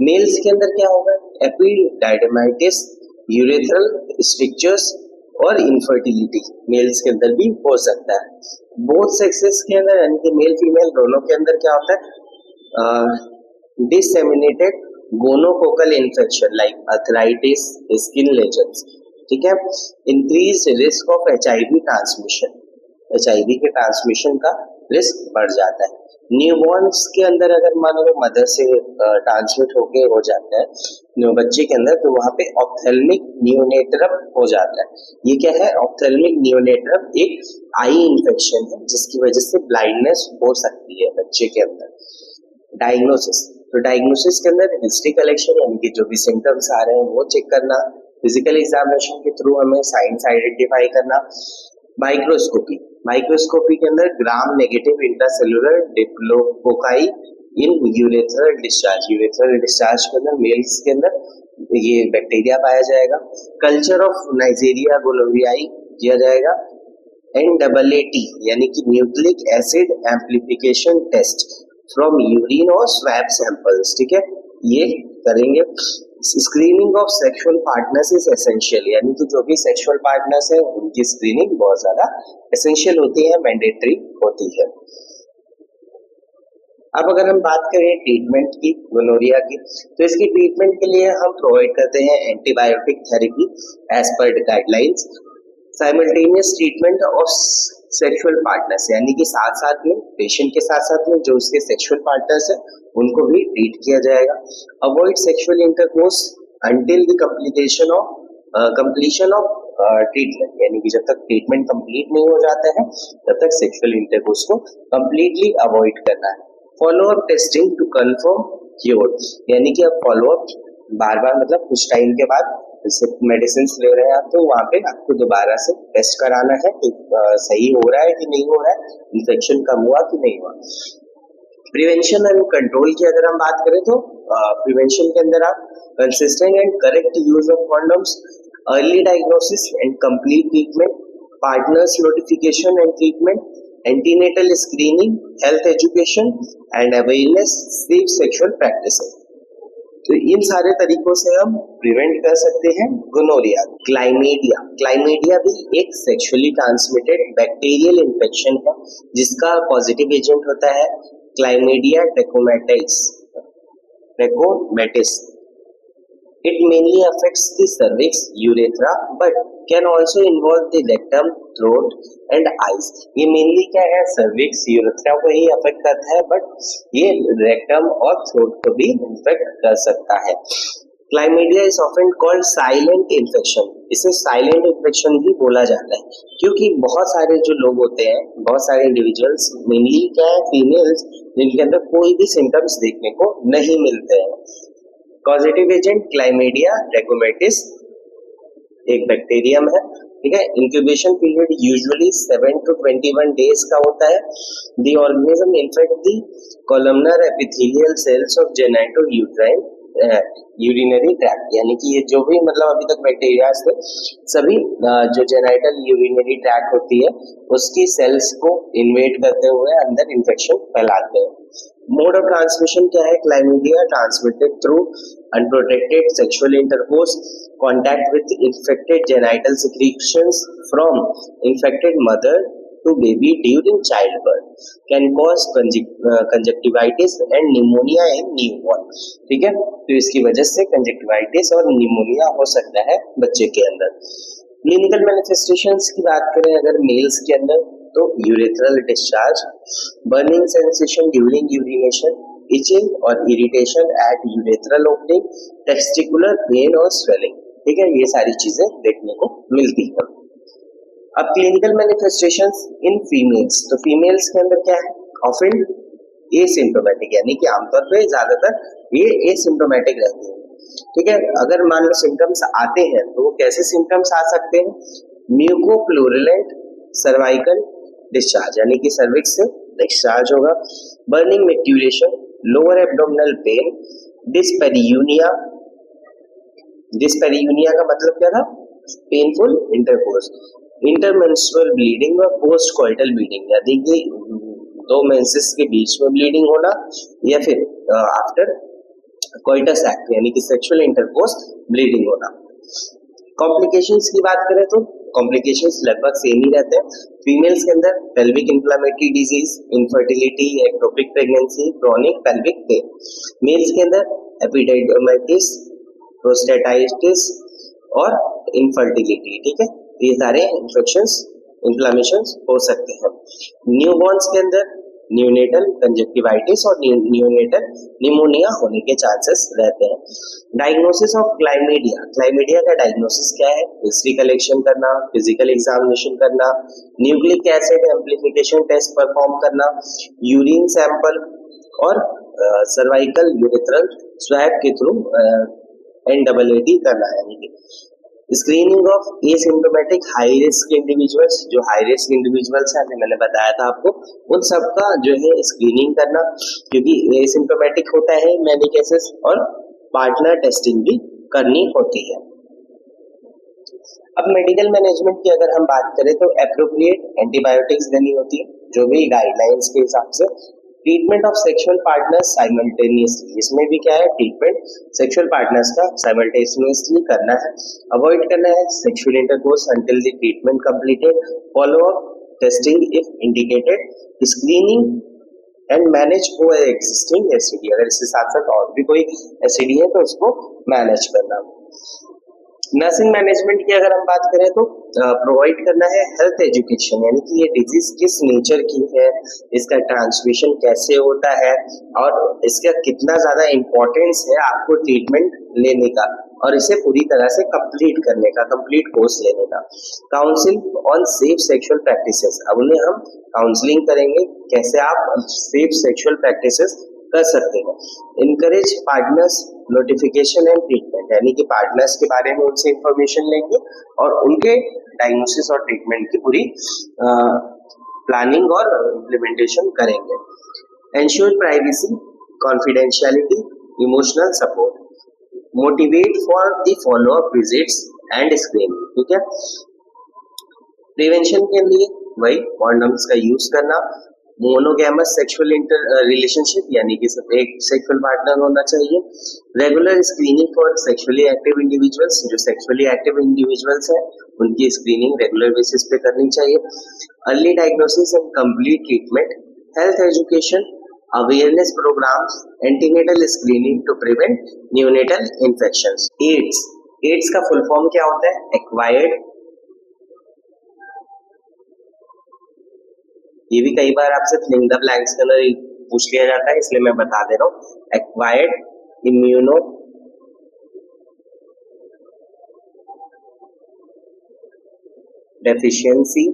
मेल्स के अंदर क्या होगा, एपिडाइडमाइटिस, यूरेथ्रल स्ट्रिक्चर्स और इनफर्टिलिटी मेल्स के अंदर भी हो सकता है। बोथ सेक्सेस के अंदर यानी कि मेल फीमेल दोनों के अंदर क्या होता है, disseminated gonococcal infection like arthritis, skin lesions, ठीक है। Increase risk of HIV transmission, HIV के ट्रांसमिशन का रिस्क बढ़ जाता है। न्यूबॉर्न्स के अंदर अगर मान लो मदर से ट्रांसमिट होके हो जाता है बच्चे के अंदर, तो वहां पे ऑप्थेल्मिक नियोनेट्रम हो जाता है। ये क्या है, ऑप्थेल्मिक नियोनेट्रम एक आई इन्फेक्शन है जिसकी वजह से ब्लाइंडनेस हो सकती है बच्चे के अंदर। डायग्नोसिस, तो डायग्नोसिस के अंदर हिस्ट्री कलेक्शन, यानी कि जो भी सिम्टम्स आ रहे हैं वो चेक करना, फिजिकल एग्जामिनेशन के थ्रू हमें साइंस आइडेंटिफाई करना। माइक्रोस्कोपी, माइक्रोस्कोपी के अंदर ग्राम नेगेटिव इंट्रासेलुलर डिप्लोकोकाई इन यूरेथ्रल डिस्चार्ज, यूरेथ्रल डिस्चार्ज के अंदर मेल्स के अंदर ये बैक्टीरिया पाया जाएगा। कल्चर ऑफ नाइजीरिया गोनोरियाई किया जाएगा। NAAT यानी कि nucleic acid amplification test from urine और स्वैब सैंपल्स, ठीक है, ये करेंगे। Screening of sexual partners is essential, यानी कि जो भी सेक्सुअल पार्टनर्स है उनकी स्क्रीनिंग बहुत ज्यादा एसेंशियल होती है, मैंडेटरी होती है। अब अगर हम बात करें ट्रीटमेंट की गोनोरिया की, तो इसकी ट्रीटमेंट के लिए हम प्रोवाइड करते हैं antibiotic therapy as per guidelines. Simultaneous treatment of sexual partners, यानी कि साथ साथ में पेशेंट के साथ साथ में जो उसके सेक्सुअल पार्टनर्स है उनको भी ट्रीट किया जाएगा। Avoid sexual intercourse until the completion of treatment, यानी कि जब तक ट्रीटमेंट कंप्लीट नहीं हो जाता है तब तक सेक्सुअल इंटरकोर्स को कंप्लीटली अवॉइड करना है। Follow up testing to confirm cure, यानी कि अब फॉलोअप बार बार मतलब कुछ टाइम के बाद जैसे मेडिसिन ले रहे हैं आप, तो वहाँ पे आपको दोबारा से टेस्ट कराना है कि सही हो रहा है कि नहीं हो रहा है, इन्फेक्शन कम हुआ कि नहीं हुआ। प्रिवेंशन एंड कंट्रोल की अगर हम बात करें तो प्रिवेंशन के अंदर आप consistent and correct use of condoms, early diagnosis and complete treatment, partners notification and treatment, antenatal screening, health education and awareness, safe sexual practices. तो इन सारे तरीकों से हम प्रिवेंट कर सकते हैं गोनोरिया। क्लाइमेडिया भी एक सेक्सुअली ट्रांसमिटेड बैक्टीरियल इन्फेक्शन है जिसका पॉजिटिव एजेंट होता है क्लाइमेडिया trachomatis. It mainly affects the cervix, urethra, but can also involve the rectum, throat and eyes. ये mainly क्या है, cervix, urethra को ही affect करता है, but ये rectum और throat को भी infect कर सकता है। Chlamydia is often called silent infection. इसे silent infection भी बोला जाता है क्योंकि बहुत सारे जो लोग होते हैं, बहुत सारे इंडिविजुअल्स, mainly क्या है, females, जिनके अंदर कोई भी symptoms देखने को नहीं मिलते हैं। पॉजिटिव एजेंट क्लाइमेडिया ट्रैकोमैटिस एक बैक्टीरियम है, ठीक है। Incubation period usually 7 to 21 days का होता है। The organism infect the columnar epithelial cells of genito urinary tract, यानी कि ये जो भी मतलब अभी तक बैक्टीरिया थे सभी जो जेनाइटल यूरिनरी ट्रैक्ट होती है उसकी सेल्स को इन्वेड करते हुए अंदर इन्फेक्शन फैलाते हैं। मोड ऑफ ट्रांसमिशन क्या है, chlamydia transmitted through unprotected sexual intercourse, contact with infected genital secretions from infected mother to baby during childbirth, can cause conjunctivitis and pneumonia in newborn, ठीक है। तो इसकी वजह से कंजक्टिवाइटिस और निमोनिया हो सकता है बच्चे के अंदर। क्लिनिकल मैनिफेस्टेशंस की बात करें अगर मेल्स के अंदर तो urethral discharge, burning sensation during urination, itching और irritation at urethral opening, testicular pain और स्वेलिंग, ठीक है। ये सारी चीजें देखने को मिलती है। अब क्लिनिकल मैनिफेस्टेशंस इन फीमेल्स, तो फीमेल्स के अंदर क्या है, ऑफन एसिम्प्टोमेटिक, यानी कि आमतौर पे ज्यादातर ये एसिम्प्टोमेटिक रहते हैं, ठीक है। अगर मान लो सिम्टम्स आते हैं तो वो कैसे सिम्टम्स आ सकते हैं, म्यूकोप्लूरलेंट सर्वाइकल डिस्चार्ज, यानी कि सर्विक्स से डिस्चार्ज होगा, बर्निंग मैक्यूरेशन, लोअर एब्डोमिनल पेन, डिस्पेरियूनिया का मतलब क्या था, पेनफुल इंटरकोर्स, इंटरमेंस्ट्रुअल ब्लीडिंग और पोस्ट कॉइटल ब्लीडिंग, यानी कि दो मेंसेस के बीच में ब्लीडिंग होना या फिर आफ्टर कॉइटस एक्ट यानी कि सेक्सुअल इंटरकोर्स ब्लीडिंग होना। कॉम्प्लिकेशंस की बात करें तो कॉम्प्लिकेशंस लगभग सेम ही रहते हैं। फीमेल्स के अंदर pelvic inflammatory disease, infertility, ectopic pregnancy, chronic pelvic pain. Males के अंदर एपिडाइडोमाइटिस, प्रोस्टेटाइटिस और इनफर्टिलिटी, ठीक है। ये सारे इन्फेक्शंस, इन्फ्लेमेशंस हो सकते हैं। न्यूबॉर्न्स के अंदर न्यूनेटल कंजक्टिवाइटिस और न्यूनेटल निमोनिया होने के चांसेस रहते हैं। डायग्नोसिस ऑफ क्लाइमेडिया का डायग्नोसिस क्या है, हिस्ट्री कलेक्शन करना, फिजिकल एग्जामिनेशन करना, nucleic acid amplification test perform करना, यूरिन सैंपल और सर्वाइकल यूरेथ्रल स्वैब के थ्रू NAAT करना है, यानी कि screening of asymptomatic high risk individuals, जो हाई रिस्क इंडिविजुअल्स हैं मैंने बताया था आपको, उन सब का जो है स्क्रीनिंग करना, क्योंकि एसिम्प्टोमेटिक होता है मैनी केसेस, और पार्टनर टेस्टिंग भी करनी होती है। अब मेडिकल मैनेजमेंट की अगर हम बात करें तो एप्रोप्रिएट एंटीबायोटिक्स देनी होती है जो भी गाइडलाइंस के हिसाब से। Treatment of sexual partners simultaneously, इसमें भी क्या है, ट्रीटमेंट सेक्सुअल पार्टनर्स का साइमल्टेनियसली करना है। अवॉइड करना है sexual intercourse until the treatment completed, follow up testing if indicated, screening and manage को एक्जिस्टिंग एसटीडी, अगर इसके साथ साथ और भी कोई एसटीडी है तो उसको मैनेज करना। नर्सिंग मैनेजमेंट की अगर हम बात करें तो प्रोवाइड करना है हेल्थ एजुकेशन, यानी कि ये डिजीज किस नेचर की है, इसका ट्रांसमिशन कैसे होता है और इसका कितना ज्यादा इम्पोर्टेंस है आपको ट्रीटमेंट लेने का और इसे पूरी तरह से कंप्लीट करने का, कंप्लीट कोर्स लेने का। Council on safe sexual practices, अब उन्हें हम काउंसलिंग करेंगे कैसे आप सेफ सेक्सुअल प्रैक्टिसेस कर सकते हैं। Encourage partners notification and treatment, यानी कि पार्टनर्स के बारे में उनसे इंफॉर्मेशन लेंगे और उनके डायग्नोसिस और ट्रीटमेंट की पूरी प्लानिंग और इम्प्लीमेंटेशन करेंगे। Ensure privacy, confidentiality, emotional support, motivate for the follow up visits and screening. ठीक है, प्रिवेंशन के लिए वही कॉन्डम्स का यूज करना, मोनोगैमस सेक्सुअल रिलेशनशिप यानी कि सिर्फ एक सेक्सुअल पार्टनर होना चाहिए, regular screening for sexually active individuals, जो सेक्सुअली एक्टिव इंडिविजुअल्स हैं उनकी स्क्रीनिंग रेगुलर बेसिस पे करनी चाहिए, early diagnosis and complete treatment, health education, awareness programs, antenatal screening to prevent neonatal infections. AIDS का फुल फॉर्म क्या होता है? एक्वायर्ड, ये भी कई बार आपसे फिलिंग द ब्लैंक्स के अंदर पूछ लिया जाता है, इसलिए मैं बता दे रहा हूँ। Acquired immunodeficiency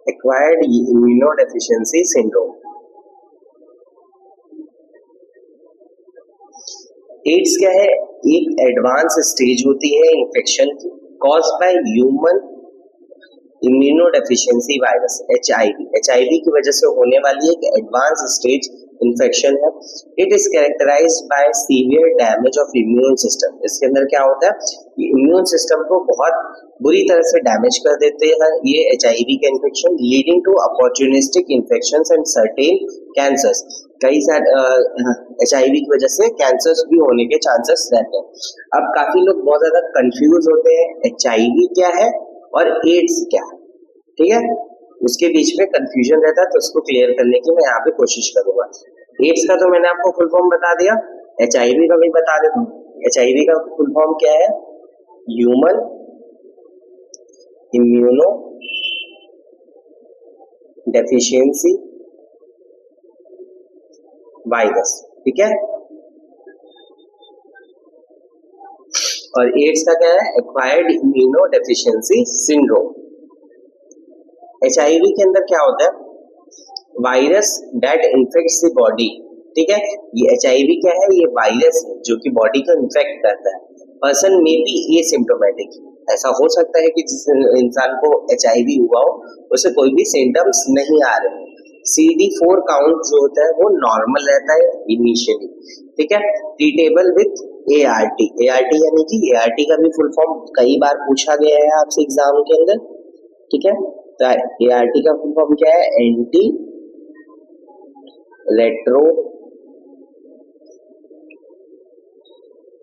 acquired immunodeficiency syndrome. AIDS क्या है? एक एडवांस स्टेज होती है इन्फेक्शन की, cause by human immunodeficiency virus, HIV की वजह से होने वाली एक एडवांस स्टेज इन्फेक्शन है। It is characterized by severe damage of immune system. इसके अंदर क्या होता है? इम्यून सिस्टम को बहुत बुरी तरह से डैमेज कर देते हैं ये एचआईवी का infection, leading to opportunistic infections and certain cancers. कई सारे एचआईवी की वजह से कैंसर्स भी होने के चांसेस रहते हैं। अब काफी लोग बहुत ज्यादा कंफ्यूज होते हैं, एचआईवी क्या है और एड्स क्या है। ठीक है, उसके बीच में कंफ्यूजन रहता है, तो उसको क्लियर करने की मैं यहाँ पे कोशिश करूंगा। एड्स का तो मैंने आपको फुल फॉर्म बता दिया, एचआईवी का भी बता देता हूँ। एचआईवी का फुल फॉर्म क्या है? Human immuno deficiency virus. ठीक है, और एड्स का क्या है? Acquired immunodeficiency syndrome. HIV के अंदर क्या होता है? Virus that infects the body. ठीक है, ये एचआईवी क्या है? ये वायरस है जो कि बॉडी को इन्फेक्ट करता है। पर्सन में बी एसिम्प्टोमेटिक, ऐसा हो सकता है कि जिस इंसान को एचआईवी हुआ हो उसे कोई भी सिम्टम्स नहीं आ रहे हैं। CD4 काउंट जो होता है वो नॉर्मल रहता है इनिशियली। ठीक है, ट्रीटेबल विथ ART। ART यानी कि ART का भी फुल फॉर्म कई बार पूछा गया है आपसे एग्जाम के अंदर। ठीक है, तो ART का फुल फॉर्म क्या है? Anti retro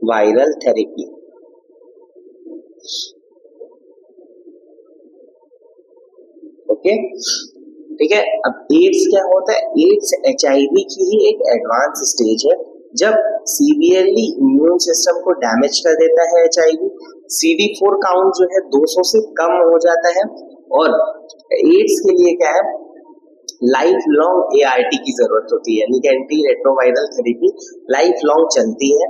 viral therapy. Okay, ठीक है। अब एड्स क्या होता है? एड्स एचआईवी की ही एक एडवांस स्टेज है, जब सीवियरली इम्यून सिस्टम को डैमेज कर देता है एचआईवी। CD4 काउंट जो है 200 से कम हो जाता है, और एड्स के लिए क्या है? लाइफ लॉन्ग ART की जरूरत होती है, यानी कि anti retroviral therapy life long चलती है,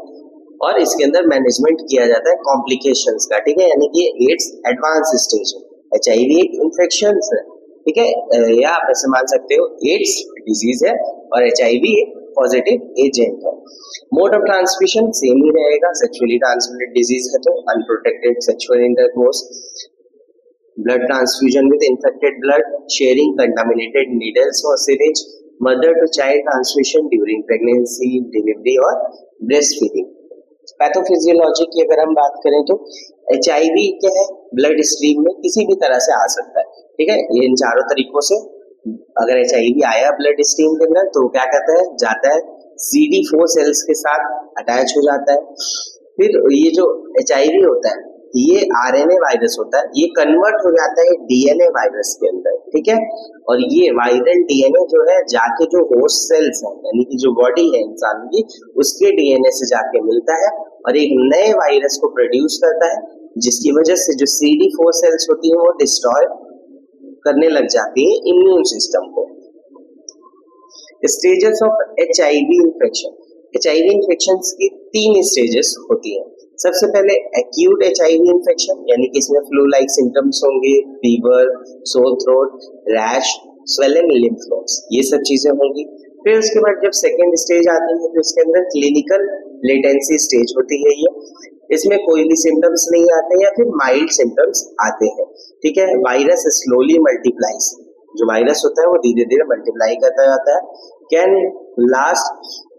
और इसके अंदर मैनेजमेंट किया जाता है कॉम्प्लिकेशंस का। ठीक है, यानी कि एड्स एडवांस स्टेज है, एचआईवी एक इन्फेक्शन है। ठीक है, या आप ऐसे मान सकते हो एड्स डिजीज है और एचआईवी एक पॉजिटिव एजेंट है। मोड ऑफ ट्रांसमिशन सेम ही रहेगा, सेक्सुअली ट्रांसमिटेड डिजीज है तो unprotected sexual intercourse, blood transfusion with infected blood, sharing contaminated needles और syringe, mother to child transmission during pregnancy, delivery और ब्रेस्ट फीडिंग। पैथोफिजियोलॉजी की अगर हम बात करें तो एचआईवी क्या है? ब्लड स्ट्रीम में किसी भी तरह से आ सकता है। ठीक है, ये इन चारों तरीकों से अगर एचआईवी आया ब्लड स्ट्रीम के अंदर तो क्या कहता है? जाता है CD4 सेल्स के साथ अटैच हो जाता है। फिर ये जो एचआईवी होता है ये आरएनए वायरस होता है, ये कन्वर्ट हो जाता है डीएनए वायरस के अंदर। ठीक है, और ये वायरल डीएनए जो है जाके जो होस्ट सेल्स है यानी कि जो बॉडी है इंसान की, उसके डीएनए से जाके मिलता है और एक नए वायरस को प्रोड्यूस करता है, जिसकी वजह से जो CD4 सेल्स होती है वो डिस्ट्रॉय करने लग जाती है इम्यून सिस्टम को। Stages of HIV infection. HIV infection की 3 स्टेजेस होती हैं। सबसे पहले एक्यूट एचआईवी इन्फेक्शन, यानी कि इसमें फ्लू लाइक सिम्टम्स होंगे, fever, sore throat, rash, swelling lymph nodes, ये सब चीजें होंगी। फिर उसके बाद जब सेकेंड स्टेज आती है तो इसके अंदर क्लिनिकल लेटेंसी स्टेज होती है ये। इसमें कोई भी सिम्टम्स नहीं आते या फिर माइल्ड सिम्टम्स आते हैं। ठीक है, वायरस स्लोली मल्टीप्लाइज, जो वायरस होता है वो धीरे धीरे मल्टीप्लाई करता जाता है। Can last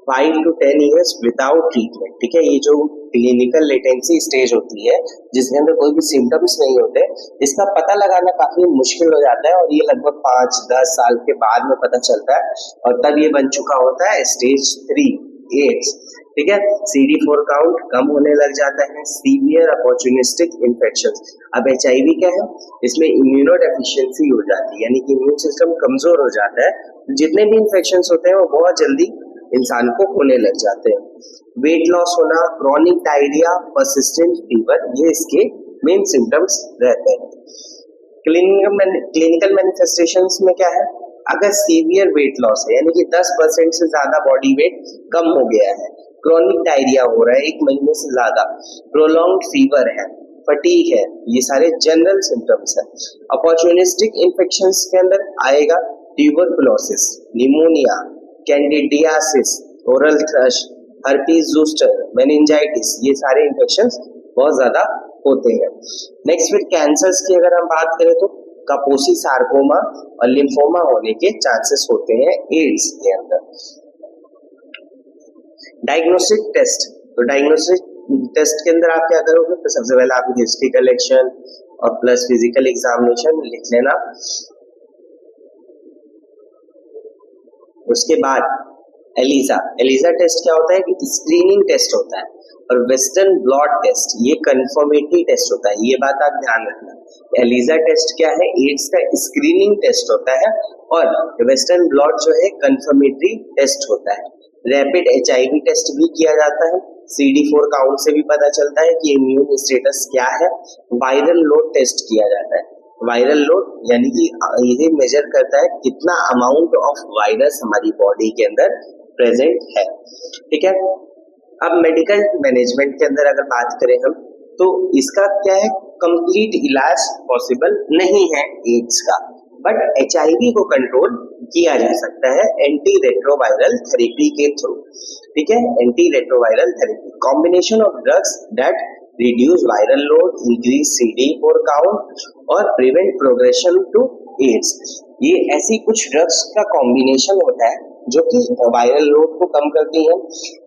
5 to 10 years without treatment. ठीक है, ये जो क्लिनिकल लेटेंसी स्टेज होती है जिसके अंदर कोई भी सिम्टम्स नहीं होते, इसका पता लगाना काफी मुश्किल हो जाता है और ये लगभग 5-10 साल के बाद में पता चलता है और तब ये बन चुका होता है स्टेज 3 एड्स। ठीक है, CD4 काउंट कम होने लग जाता है, सीवियर अपॉर्चुनिस्टिक इन्फेक्शन। अब HIV क्या है, इसमें इम्यूनो डेफिशिएंसी हो जाती है, यानी कि इम्यून सिस्टम कमजोर हो जाता है। जितने भी इन्फेक्शन होते हैं वो बहुत जल्दी इंसान को होने लग जाते हैं। वेट लॉस होना, क्रॉनिक डायरिया, पर्सिस्टेंट फीवर, ये इसके मेन सिम्टम्स रहते हैं। क्लिनिकल मैनिफेस्टेशंस में क्या है, अगर सीवियर वेट लॉस है यानी कि 10% से ज्यादा बॉडी वेट कम हो गया है, क्रॉनिक डायरिया हो रहा है 1 महीने से ज्यादा, प्रोलॉन्ग्ड फीवर है, फटीग है, ये सारे जनरल सिम्टम्स है। अपॉर्चुनिस्टिक इन्फेक्शंस के अंदर आएगा tuberculosis, pneumonia, candidiasis, oral thrush, herpes zoster, meningitis, ये सारे इन्फेक्शंस बहुत ज्यादा होते हैं। नेक्स्ट फिर कैंसर्स की अगर हम बात करें तो कापोसी सार्कोमा और लिम्फोमा होने के चांसेस होते हैं एड्स के अंदर। डायग्नोस्टिक टेस्ट, तो डायग्नोस्टिक टेस्ट के अंदर आप क्या करोगे, तो सबसे पहले आप हिस्ट्री कलेक्शन और प्लस फिजिकल एग्जामिनेशन लिख लेना। उसके बाद एलिसा टेस्ट क्या होता है कि स्क्रीनिंग टेस्ट होता है, और वेस्टर्न ब्लॉट टेस्ट ये कंफर्मेटरी टेस्ट होता है, ये बात आप ध्यान रखना। एलिसा टेस्ट क्या है, एड्स का स्क्रीनिंग टेस्ट होता है, और वेस्टर्न ब्लॉट जो है कंफर्मेटरी टेस्ट होता है। रैपिड HIV टेस्ट भी किया जाता है, CD4 काउंट से भी पता चलता है कि इम्यून स्टेटस क्या है। वायरल लोड टेस्ट किया जाता है, वायरल लोड यानी कि ये मेजर करता है कितना अमाउंट ऑफ वायरस हमारी बॉडी के अंदर प्रेजेंट है। ठीक है, अब मेडिकल मैनेजमेंट के अंदर अगर बात करें हम, तो इसका क्या है, कंप्लीट इलाज पॉसिबल नहीं है एड्स का, बट HIV को कंट्रोल किया जा सकता है एंटी रेट्रोवायरल थेरेपी के थ्रू। ठीक है, anti retroviral therapy, combination of drugs that reduce viral load, increase CD4 count और प्रिवेंट प्रोग्रेशन टू एड्स। ये ऐसी कुछ ड्रग्स का कॉम्बिनेशन होता है जो कि वायरल लोड को कम करती है,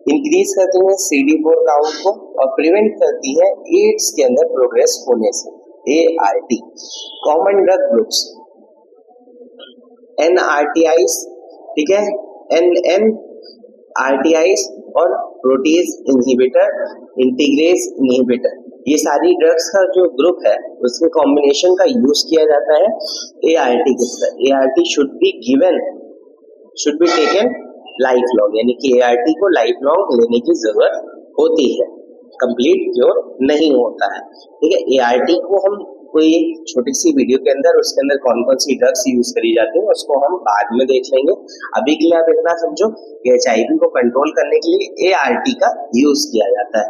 इंक्रीज करती है CD4 काउंट को और प्रिवेंट करती है एड्स के अंदर प्रोग्रेस होने से। ART, common drug groups, NRTIs, ठीक है, NMRTIs और प्रोटीज इनहिबिटर, इंटीग्रेस इनहिबिटर, ये सारी ड्रग्स का जो ग्रुप है उसके कॉम्बिनेशन का यूज किया जाता है ART के अंदर। ART should be taken life long, यानी कि ART को लाइफ लॉन्ग लेने की जरूरत होती है, कंप्लीट क्योर नहीं होता है। ठीक है, ART को हम कोई छोटी सी वीडियो के अंदर उसके अंदर कौन कौन सी ड्रग्स यूज करी जाती है उसको हम बाद में देख लेंगे। अभी के लिए आप इतना समझो कि HIV को कंट्रोल करने के लिए ART का यूज किया जाता है।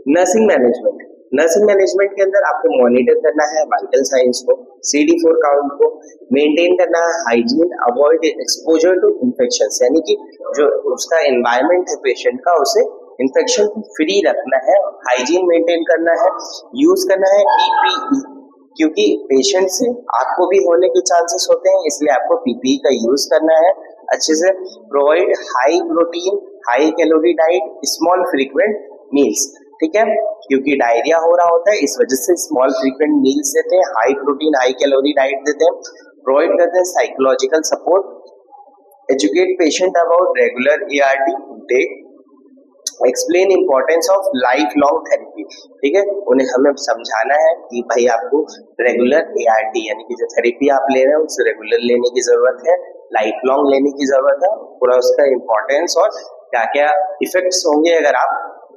नर्सिंग मैनेजमेंट, नर्सिंग मैनेजमेंट के अंदर आपको मॉनिटर करना है वाइटल साइंस को, CD4 काउंट को मेंटेन करना है, hygiene, avoid exposure to infection, यानी कि जो उसका एनवायरनमेंट है पेशेंट का उसे इन्फेक्शन फ्री रखना है, हाइजीन मेंटेन करना है, यूज करना है PPE, क्योंकि पेशेंट से आपको भी होने के चांसेस होते हैं, इसलिए आपको PPE का यूज करना है अच्छे से। Provide high protein high calorie diet, small frequent meals, ठीक है, क्योंकि डायरिया हो रहा होता है इस वजह से स्मॉल फ्रीक्वेंट मील्स देते हैं, high protein high calorie diet देते हैं, प्रोवाइड करते हैं psychological support, educate patient about regular ART intake, explain importance of life long therapy, ठीक है, उन्हें हमें समझाना है कि भाई आपको रेगुलर ART यानी कि जो थेरेपी आप ले रहे हैं उसे रेगुलर लेने की जरूरत है, लाइफ लॉन्ग लेने की जरूरत है, पूरा उसका इंपॉर्टेंस और क्या क्या इफेक्ट्स होंगे अगर आप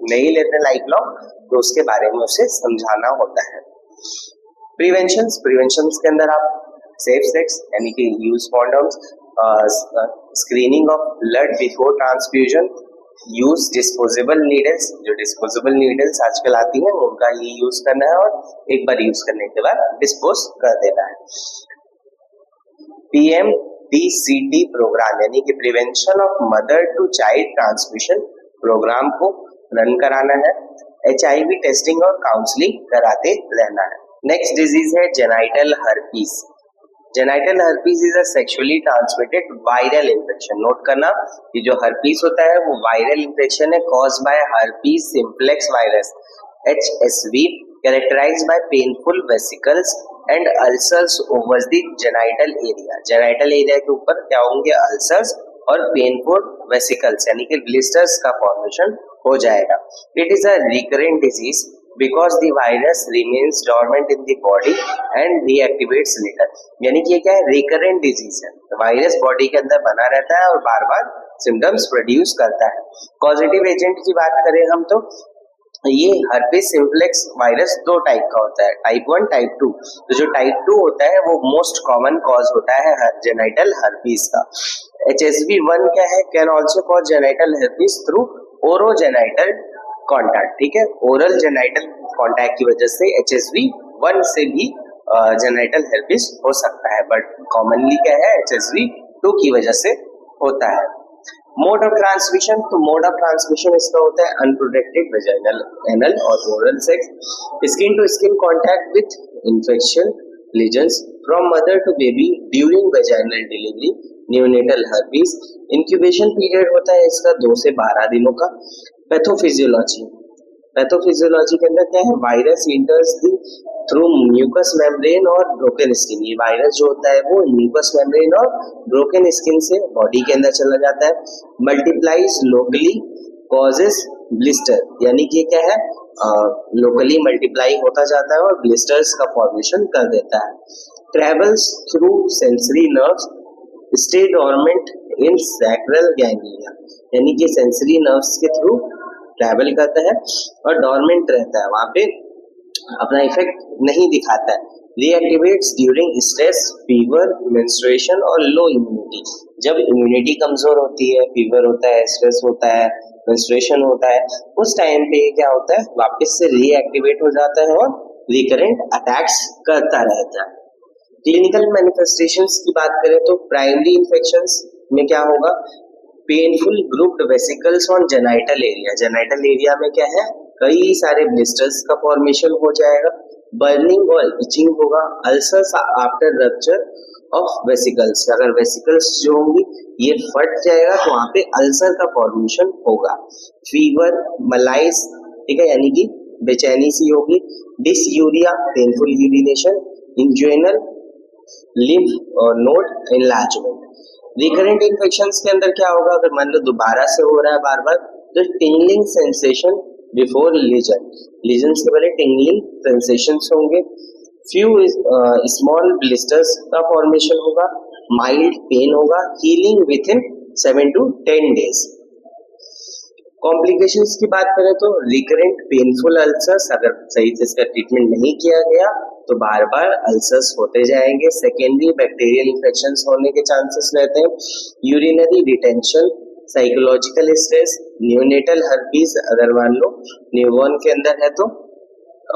नहीं लेते लाइफ लॉन्ग, तो उसके बारे में उसे समझाना होता है। प्रिवेंशन के अंदर आप सेफ सेक्स यानी कि use condoms, screening of blood before transfusion, use disposable needles, जो डिस्पोजेबल नीडल्स आजकल आती हैं उनका ये यूज करना है और एक बार यूज करने के बाद डिस्पोज कर देना है। PM PCT प्रोग्राम यानी कि prevention of mother to child transmission program को रन कराना है। HIV टेस्टिंग और काउंसलिंग कराते रहना है। नेक्स्ट डिजीज है genital herpes. Genital herpes is a sexually transmitted viral infection. Note करना कि जो हर्पीस होता है वो वायरल इन्फेक्शन है caused by herpes simplex virus HSV, characterized by painful vesicles and ulcers over the genital area। genital area के ऊपर क्या होंगे? अल्सर्स और पेनफुल वेसिकल्स यानी कि ब्लिस्टर्स का फॉर्मेशन हो जाएगा। It is a recurrent disease because the virus remains dormant in the body and reactivates later। यानी कि ये क्या है? रिकरेंट डिजीज है। वायरस बॉडी के अंदर बना रहता है और बार बार सिम्टम्स प्रोड्यूस करता है। पॉजिटिव एजेंट की बात करें हम तो ये हर्पिस सिम्प्लेक्स वायरस दो टाइप का होता है, टाइप 1 टाइप 2। तो जो टाइप 2 होता है वो मोस्ट कॉमन कॉज होता है जेनाइटल हर्पीस का। HSV1 क्या है? Can also cause genital herpes through orogenital contact. ठीक है, ओरल जेनाइटल कॉन्टैक्ट की वजह से HSV1 से भी जेनाइटल हर्पीस हो सकता है, बट कॉमनली क्या है? HSV2 की वजह से होता है। मोड ऑफ ट्रांसमिशन, तो मोड ऑफ ट्रांसमिशन इसका होता है अनप्रोटेक्टेड वेजाइनल, एनल और oral sex, skin to skin contact with infection lesions from mother to baby during vaginal delivery, neonatal herpes. Incubation period होता है इसका 2 से 12 दिनों का। पैथोफिजियोलॉजी, पैथोफिजियोलॉजी के अंदर क्या है? Virus enters the through mucous membrane और ब्रोकन स्किन। ये वायरस जो होता है वो म्यूकस मेम्ब्रेन और ब्रोकन स्किन से बॉडी के अंदर चला जाता है। मल्टीप्लाइज लोकली कॉजेस ब्लिस्टर, यानी कि क्या है? लोकली मल्टीप्लाई होता जाता है और ब्लिस्टर्स का फॉर्मेशन कर देता है। Travels through sensory nerves, stay dormant in sacral ganglia, यानी कि सेंसरी नर्व्स के थ्रू ट्रैवल करता है और डोरमेंट रहता है, वहां पे अपना इफेक्ट नहीं दिखाता है। रीएक्टिवेट्स ड्यूरिंग स्ट्रेस, फीवर, मेंस्ट्रुएशन और लो इम्यूनिटी। जब इम्यूनिटी कमजोर होती है, फीवर होता है, स्ट्रेस होता है, मेंस्ट्रुएशन होता है, उस टाइम पे क्या होता है? वापस से रीएक्टिवेट हो जाता है और रिकरेंट अटैक्स करता रहता है। क्लिनिकल मैनिफेस्टेशंस की बात करें तो प्राइमरी इन्फेक्शंस में क्या होगा? Painful grouped vesicles on genital area. Genital area में क्या है? कई सारे ब्लिस्टर्स का फॉर्मेशन हो जाएगा, बर्निंग और इचिंग होगा, ulcers after rupture of vesicles. अगर वेसिकल्स जो होंगी ये फट जाएगा तो वहां पे अल्सर का फॉर्मेशन होगा। फीवर, मलाइस, ठीक है, यानी कि बेचैनी सी होगी। Dysuria, painful urination, inguinal lymph node enlargement. Recurrent infections के अंदर क्या होगा? अगर मान लो दोबारा से हो रहा है बार बार, तो tingling sensation before lesion, lesion से पहले टिंगलिंग सेंसेशंस होंगे। फ्यू स्मॉल ब्लिस्टर्स का फॉर्मेशन होगा, माइल्ड पेन होगा, healing within 7 to 10 days। Complications की बात करें तो रिकरेंट पेनफुल अल्सर्स, अगर सही से इसका ट्रीटमेंट नहीं किया गया तो बार बार अल्सर्स होते जाएंगे। सेकेंडरी बैक्टीरियल इन्फेक्शंस होने के चांसेस रहते हैं। Urinary retention, psychological stress, neonatal herpes अगर मान लो न्यूबॉर्न के अंदर है तो,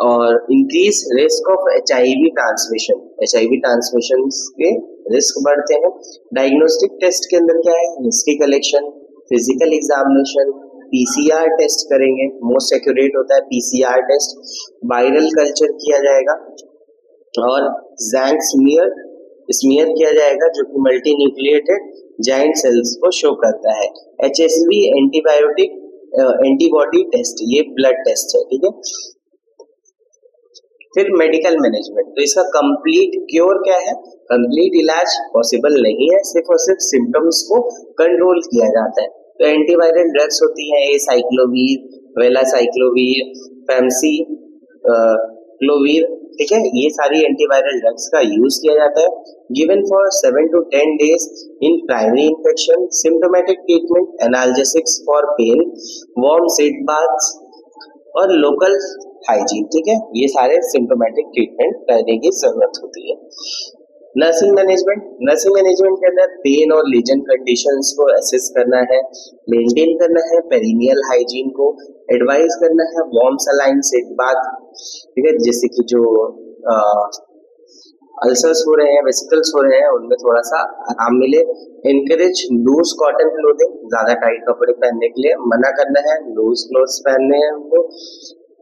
और increase risk of HIV transmission, HIV transmission के रिस्क बढ़ते हैं। डायग्नोस्टिक टेस्ट के अंदर क्या है? History collection, physical examination, PCR test करेंगे, मोस्ट एक्यूरेट होता है PCR टेस्ट। वायरल कल्चर किया जाएगा और जैंक स्मीयर किया जाएगा जो कि मल्टी न्यूक्लिएटेड जाइंट सेल्स को शो करता है। HSV एंटीबॉडी टेस्ट, ये ब्लड टेस्ट है, ठीक है। फिर मेडिकल मैनेजमेंट, तो इसका कंप्लीट क्योर क्या है? कंप्लीट इलाज पॉसिबल नहीं है, सिर्फ और सिर्फ सिम्टम्स को कंट्रोल किया जाता है। तो एंटीवायरल ड्रग्स होती हैं एसाइक्लोवीर, वेलासाइक्लोवीर, पैम्सिक्लोवीर, ठीक है, ये सारी एंटीवायरल ड्रग्स का यूज किया जाता है। Given for 7 to 10 days in primary infection, symptomatic treatment, analgesics for pain, warm sitz baths और लोकल हाइजीन, ठीक है, ये सारे सिम्टोमेटिक ट्रीटमेंट करने की जरूरत होती है। नर्सिंग मैनेजमेंट, नर्सिंग मैनेजमेंट के अंदर पेन और लीजन कंडीशंस को असेस करना है, मेंटेन करना है पेरिनियल हाइजीन को, एडवाइज करना है वार्म सलाइन सीट बाथ, ठीक है, जैसे कि जो अल्सर्स हो रहे हैं, वेसिकल्स हो रहे हैं, उनमें थोड़ा सा आराम मिले। इनकरेज लूज कॉटन क्लोथिंग, ज्यादा टाइट कपड़े पहनने के लिए मना करना है, लूज क्लोथ्स पहनने हैं उनको।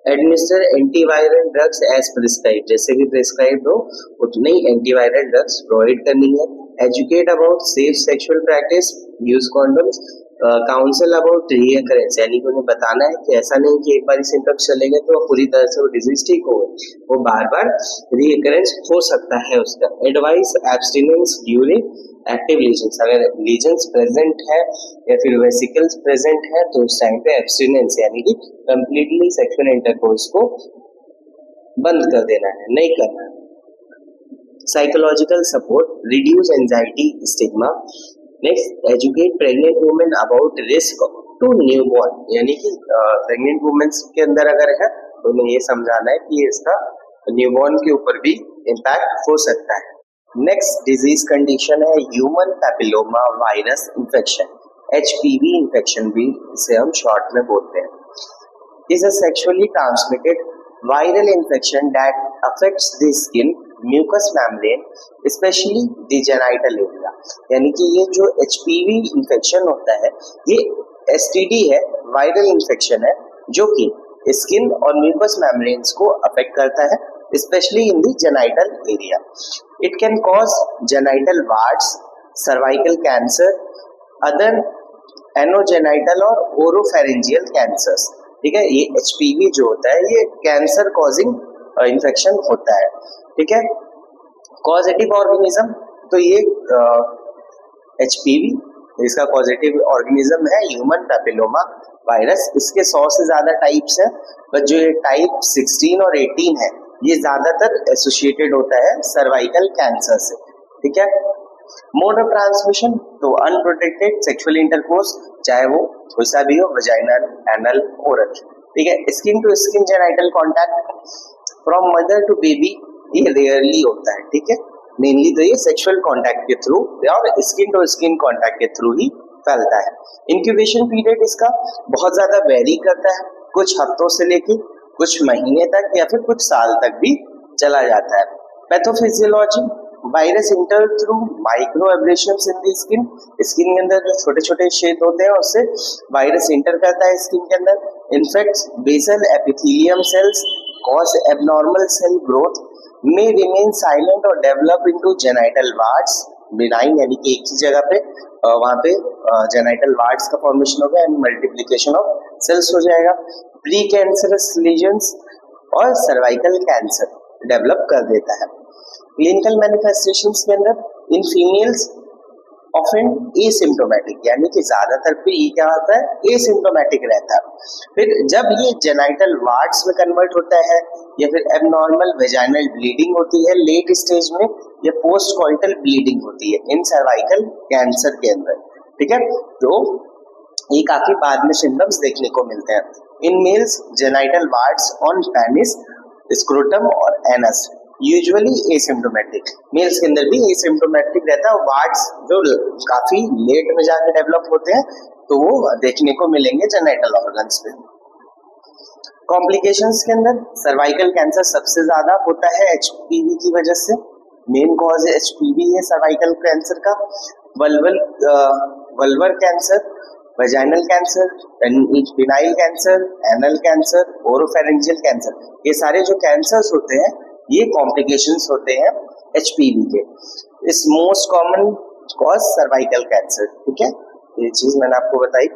Administer antiviral drugs as prescribe, जैसे भी प्रिस्क्राइब हो उतनी एंटीवायरल ड्रग्स प्रोवाइड करनी है। Educate about safe sexual practice, use condoms. Council about recurrence, यानी कि उन्हें बताना है कि ऐसा नहीं कि एक बार सिम्टम्स चले गए तो पूरी तरह से वो डिजीज ठीक हो गई, वो बार बार रीअकरेंस हो सकता है उसका। Advice abstinence during active lesions, अगर लीजन्स प्रेजेंट है या फिर वेसिकल्स प्रेजेंट है तो उस टाइम पे एब्सटिनेंस यानी कि कंप्लीटली सेक्सुअल इंटरकोर्स को बंद कर देना है, नहीं करना है। Psychological support, reduce anxiety, stigma. Next, educate pregnant women about risk to newborn, यानी कि प्रेग्नेंट वुमेन्स के अंदर अगर है तो उन्हें ये समझाना है कि इसका न्यूबॉर्न के ऊपर भी इम्पैक्ट हो सकता है। नेक्स्ट डिजीज कंडीशन है human papilloma virus infection, HPV infection भी इसे हम शॉर्ट में बोलते हैं। Is a sexually transmitted viral infection that affects the skin, mucous membrane, specially the genital area, यानी कि ये जो HPV इंफेक्शन होता है ये STD है, वायरल इंफेक्शन है जो कि स्किन और म्यूकस मेम्ब्रेन्स को अफेक्ट करता है, specially in the genital area. It can cause genital wards, cervical cancer, other anogenital और ओरोफेरेंजियल कैंसर्स। ठीक है, ये HPV जो होता है ये कैंसर कॉजिंग इंफेक्शन होता है। ठीक है, कॉजेटिव ऑर्गेनिज्म, तो ये HPV इसका पॉजिटिव ऑर्गेनिज्म है ह्यूमन पैपिलोमा वायरस। इसके 100 से ज्यादा टाइप्स है, बट जो ये टाइप 16 और 18 है ये ज्यादातर एसोसिएटेड होता है सर्वाइकल कैंसर से। ठीक है, मोड ऑफ ट्रांसमिशन, तो अनप्रोटेक्टेड सेक्सुअल इंटरकोर्स, चाहे वो वैसा भी हो, वजाइनल, एनल, ओरल। ठीक है, skin to skin genital contact from mother to baby ये रेयरली होता है। ठीक है, मेनली तो ये सेक्सुअल कॉन्टैक्ट के थ्रू और स्किन टू स्किन कॉन्टैक्ट के थ्रू ही फैलता है। इंक्यूबेशन पीरियड इसका बहुत ज्यादा वेरी करता है, कुछ हफ्तों से लेके कुछ महीने तक या फिर कुछ साल तक भी चला जाता है। Pathophysiology, virus enter through micro aberrations in the skin, skin के अंदर जो छोटे छोटे छेद होते हैं उससे वायरस इंटर करता है स्किन के अंदर, infects basal epithelium cells, cause abnormal cell growth, may remain silent और develop into genital warts, benign यानी कि एक ही जगह पे वहाँ पे genital warts का फॉर्मेशन होगा एंड मल्टीप्लिकेशन ऑफ सेल्स हो जाएगा। प्री कैंसरस लीजन्स और सर्वाइकल कैंसर डेवलप कर देता है। क्लिनिकल मैनिफेस्टेशंस के अंदर इन फीमेल्स ऑफन एसिम्प्टोमेटिक, यानी कि ज्यादातर पे ये क्या होता है एसिम्प्टोमेटिक रहता है। फिर जब ये जेनाइटल वार्ड्स में कन्वर्ट होता है या फिर एबनॉर्मल वेजाइनल ब्लीडिंग होती है लेट स्टेज में, या पोस्ट कॉइटल ब्लीडिंग होती है इन सर्वाइकल कैंसर के अंदर। ठीक है, तो ये काफी बाद में सिम्टम्स देखने को मिलते हैं। In males genital wards on penis, scrotum और एनस यूजुअली एसिम्प्टोमेटिक, मेल्स के अंदर भी एसिम्प्टोमेटिक रहता है। वार्ड्स जो काफी लेट में जाकर डेवलप होते हैं तो वो देखने को मिलेंगे जेनाइटल ऑर्गन्स में। कॉम्प्लिकेशंस के अंदर सर्वाइकल कैंसर सबसे ज्यादा होता है HPV की वजह से, मेन कॉज HPV है सर्वाइकल कैंसर का। Vulvar cancer, vaginal cancer, penile cancer, anal cancer, oropharyngeal cancer, ये सारे जो कैंसर्स होते हैं ये कॉम्प्लिकेशंस होते हैं HPV के। इस most common cause cervical cancer. ठीक है, ये चीज मैंने आपको बताई।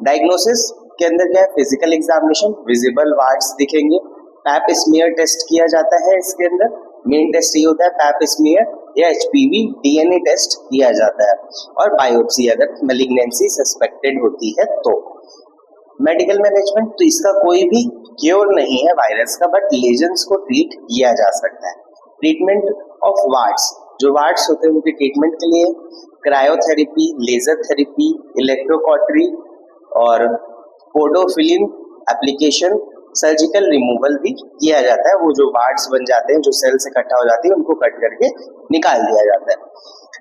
डायग्नोसिस के अंदर क्या है, फिजिकल एग्जामिनेशन, विजिबल वार्ड्स दिखेंगे, पैप स्मीयर टेस्ट किया जाता है इसके अंदर, मेन टेस्ट ये होता है पैप स्मीयर या HPV DNA टेस्ट किया जाता है, और बायोप्सी अगर मैलिग्नेंसी सस्पेक्टेड होती है तो। मेडिकल मैनेजमेंट, तो इसका कोई भी क्योर नहीं है वायरस का, बट लेजन्स को ट्रीट किया जा सकता है। ट्रीटमेंट ऑफ वार्ड्स, जो वार्ड्स होते हैं उनके ट्रीटमेंट के लिए क्रायोथेरेपी, लेजर थेरेपी, इलेक्ट्रोकॉटरी और पोडोफिलिन एप्लीकेशन, सर्जिकल रिमूवल भी किया जाता है। वो जो वार्ड्स बन जाते हैं, जो सेल्स इकट्ठा हो जाती है, उनको कट करके निकाल दिया जाता है।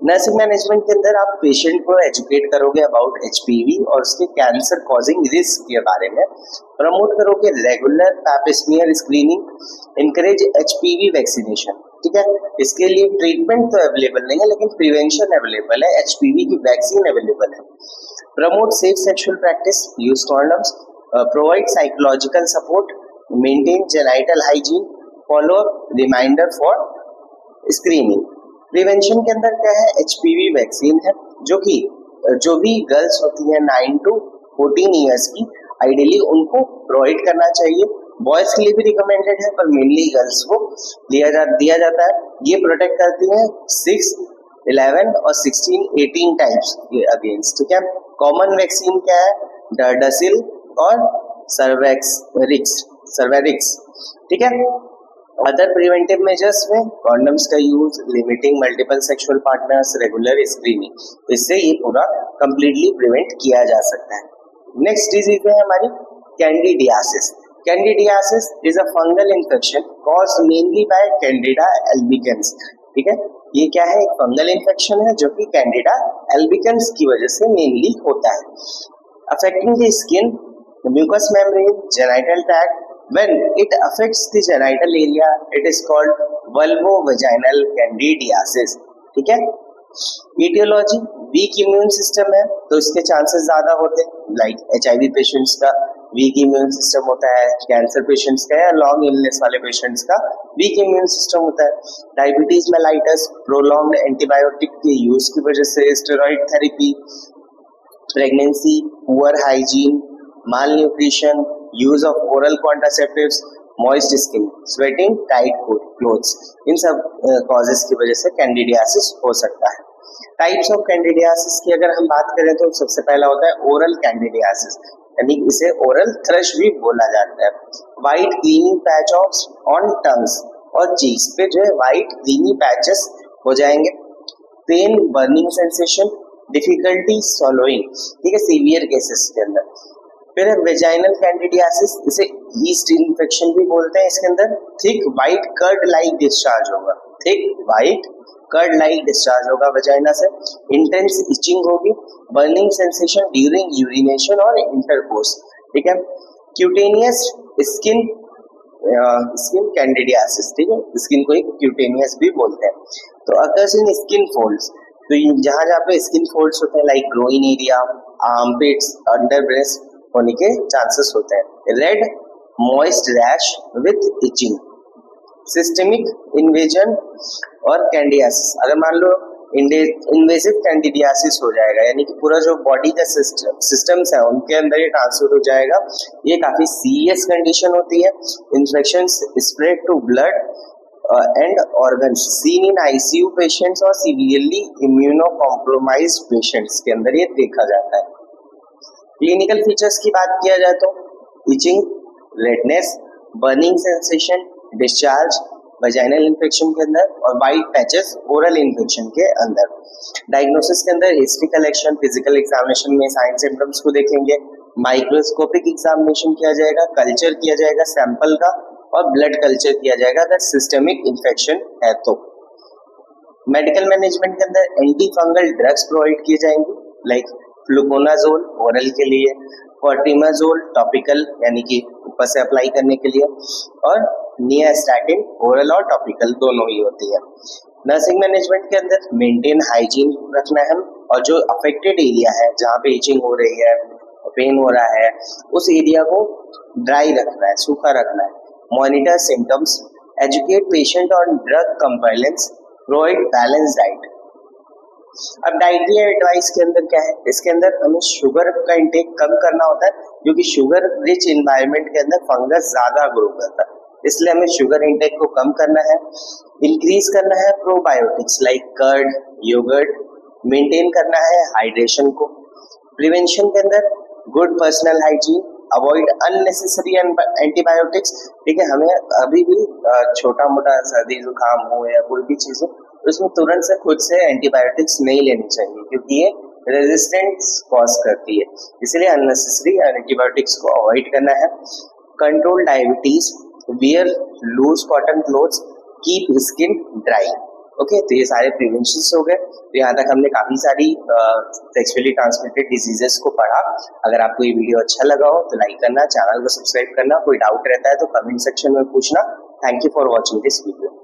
नर्सिंग मैनेजमेंट के अंदर आप पेशेंट को एजुकेट करोगे अबाउट HPV और उसके कैंसर कॉजिंग रिस्क के बारे में, प्रमोट करोगे regular pap smear screening, encourage HPV vaccination, ठीक है। इसके लिए ट्रीटमेंट तो अवेलेबल नहीं है, लेकिन प्रिवेंशन अवेलेबल है, एचपीवी की वैक्सीन अवेलेबल है। Promote safe sexual practice, use condoms, provide psychological support, maintain genital hygiene, follow reminder for screening. Prevention के अंदर क्या है, एचपीवी वैक्सीन है, जो भी गर्ल्स होती है 9 to 14 ईयर्स की, आइडियली उनको प्रोवाइड करना चाहिए। बॉयज के लिए भी रिकमेंडेड है, पर मेनली गर्ल्स को दिया जाता है। ये प्रोटेक्ट करती है 6, 11 और 16, 18 टाइप्स के अगेंस्ट, ठीक है। कॉमन वैक्सीन क्या है, डार्डासिल और सर्वेरिक्स, ठीक है। अदर प्रिवेंटिव मेजर्स में कॉन्डम्स का use, limiting multiple sexual partners, regular screening, इससे ये पूरा कंप्लीटली प्रिवेंट किया जा सकता है। नेक्स्ट डिजीज है हमारी candidiasis. Candidiasis is a fungal infection caused mainly by Candida albicans, ठीक है। ये क्या है, एक फंगल इन्फेक्शन है जो कि कैंडिडा एल्बिकेंस की वजह से मेनली होता है। Affecting the skin, mucous membrane, genital tract. When it affects the genital area, it is called vulvovaginal candidiasis, ठीक है। etiology, वीक इम्यून सिस्टम है तो इसके चांसेस ज्यादा होते हैं, लाइक HIV पेशेंट्स का वीक इम्यून सिस्टम होता है, कैंसर पेशेंट्स का या लॉन्ग इलनेस वाले पेशेंट्स का वीक इम्यून सिस्टम होता है। डायबिटीज मेलाइटस, प्रोलॉन्ग्ड एंटीबायोटिक के यूज की वजह से, steroid therapy, pregnancy, poor hygiene, malnutrition, use of oral contraceptives, moist skin, sweating, tight clothes, इन सब कॉजेस की वजह से कैंडिडियासिस हो सकता है। टाइप्स ऑफ कैंडिडियासिस की अगर हम बात करें तो सबसे पहला होता है ओरल कैंडिडियासिस, यानी इसे ओरल थ्रश भी बोला जाता है। White creamy patch on tongues और चीक्स पे जो है वाइट क्लीनी पैचेस हो जाएंगे। Pain, burning sensation, difficulty swallowing, ठीक है, सीवियर केसेस के अंदर। फिर वेजाइनल कैंडिडियासिस, इसे यीस्ट इन्फेक्शन भी बोलते हैं। इसके अंदर thick white curd like discharge होगा, thick white curd like discharge होगा वजाइना से। इंटेंस इचिंग होगी, बर्निंग सेंसेशन ड्यूरिंग यूरिनेशन और इंटरकोर्स, ठीक है। क्यूटेनियस स्किन कैंडिडियासिस, ठीक है, स्किन को एक क्यूटेनियस भी बोलते हैं। तो अकर्स इन स्किन फोल्ड्स, तो जहाँ जहाँ पे स्किन फोल्ड्स होते हैं like groin area, armpits, under breast होने के चांसेस होते हैं। Red moist rash with itching, systemic invasion और कैंडिडियासिस, अगर मान लो इन्वेसिव कैंडिडियासिस हो जाएगा, यानी कि पूरा जो बॉडी का सिस्टम्स है उनके अंदर ये ट्रांसफर हो जाएगा, ये काफी सीरियस कंडीशन होती है। Infections spread to blood and organs, seen in ICU patients और सीवियरली इम्यूनो कॉम्प्रोमाइज्ड पेशेंट्स के अंदर ये देखा जाता है। क्लिनिकल फीचर्स की बात किया जाए तो itching, redness, burning sensation, discharge vaginal infection के अंदर और वाइट पैचेस ओरल इन्फेक्शन के अंदर। डायग्नोसिस के अंदर हिस्ट्री कलेक्शन, फिजिकल एग्जामिनेशन में साइन सिम्टम्स को देखेंगे, माइक्रोस्कोपिक एग्जामिनेशन किया जाएगा, कल्चर किया जाएगा सैंपल का और ब्लड कल्चर किया जाएगा अगर सिस्टेमिक इन्फेक्शन है तो। मेडिकल मैनेजमेंट के अंदर एंटी फंगल ड्रग्स प्रोवाइड किए जाएंगे, लाइक फ्लुकोनाजोल ओरल के लिए, फोर्टिमाजोल टॉपिकल यानी कि ऊपर से अप्लाई करने के लिए, और नियास्टैटिन ओरल और टॉपिकल दोनों ही होती है। नर्सिंग मैनेजमेंट के अंदर मेंटेन हाइजीन रखना है, और जो अफेक्टेड एरिया है जहाँ पे इचिंग हो रही है, पेन हो रहा है, उस एरिया को ड्राई रखना है, सूखा रखना है। Monitor symptoms, educate patient on drug compliance, provide balance diet. अब डाइटरी एडवाइस के अंदर क्या है, इसके अंदर हमें शुगर का इंटेक कम करना होता है, क्योंकि शुगर रिच एनवायरनमेंट के अंदर फंगस ज्यादा ग्रो करता है, इसलिए हमें शुगर इंटेक को कम करना है। इंक्रीज करना है probiotics like curd, yogurt, maintain करना है हाइड्रेशन को। प्रिवेंशन के अंदर good personal hygiene, avoid unnecessary antibiotics, ठीक है। हमें अभी भी छोटा मोटा सर्दी जुकाम हो या कोई भी चीज हो तो उसमें तुरंत से खुद से एंटीबायोटिक्स नहीं लेनी चाहिए, क्योंकि ये रेजिस्टेंस कॉज करती है, इसलिए अननेसेसरी एंटीबायोटिक्स को अवॉइड करना है। Control diabetes, wear loose cotton clothes, keep skin dry. Okay, तो ये सारे प्रिवेंशन हो गए। तो यहाँ तक हमने काफी सारी सेक्सुअली ट्रांसमिटेड डिजीजेस को पढ़ा। अगर आपको ये वीडियो अच्छा लगा हो तो लाइक करना, चैनल को सब्सक्राइब करना, कोई डाउट रहता है तो कमेंट सेक्शन में पूछना। Thank you for watching this video.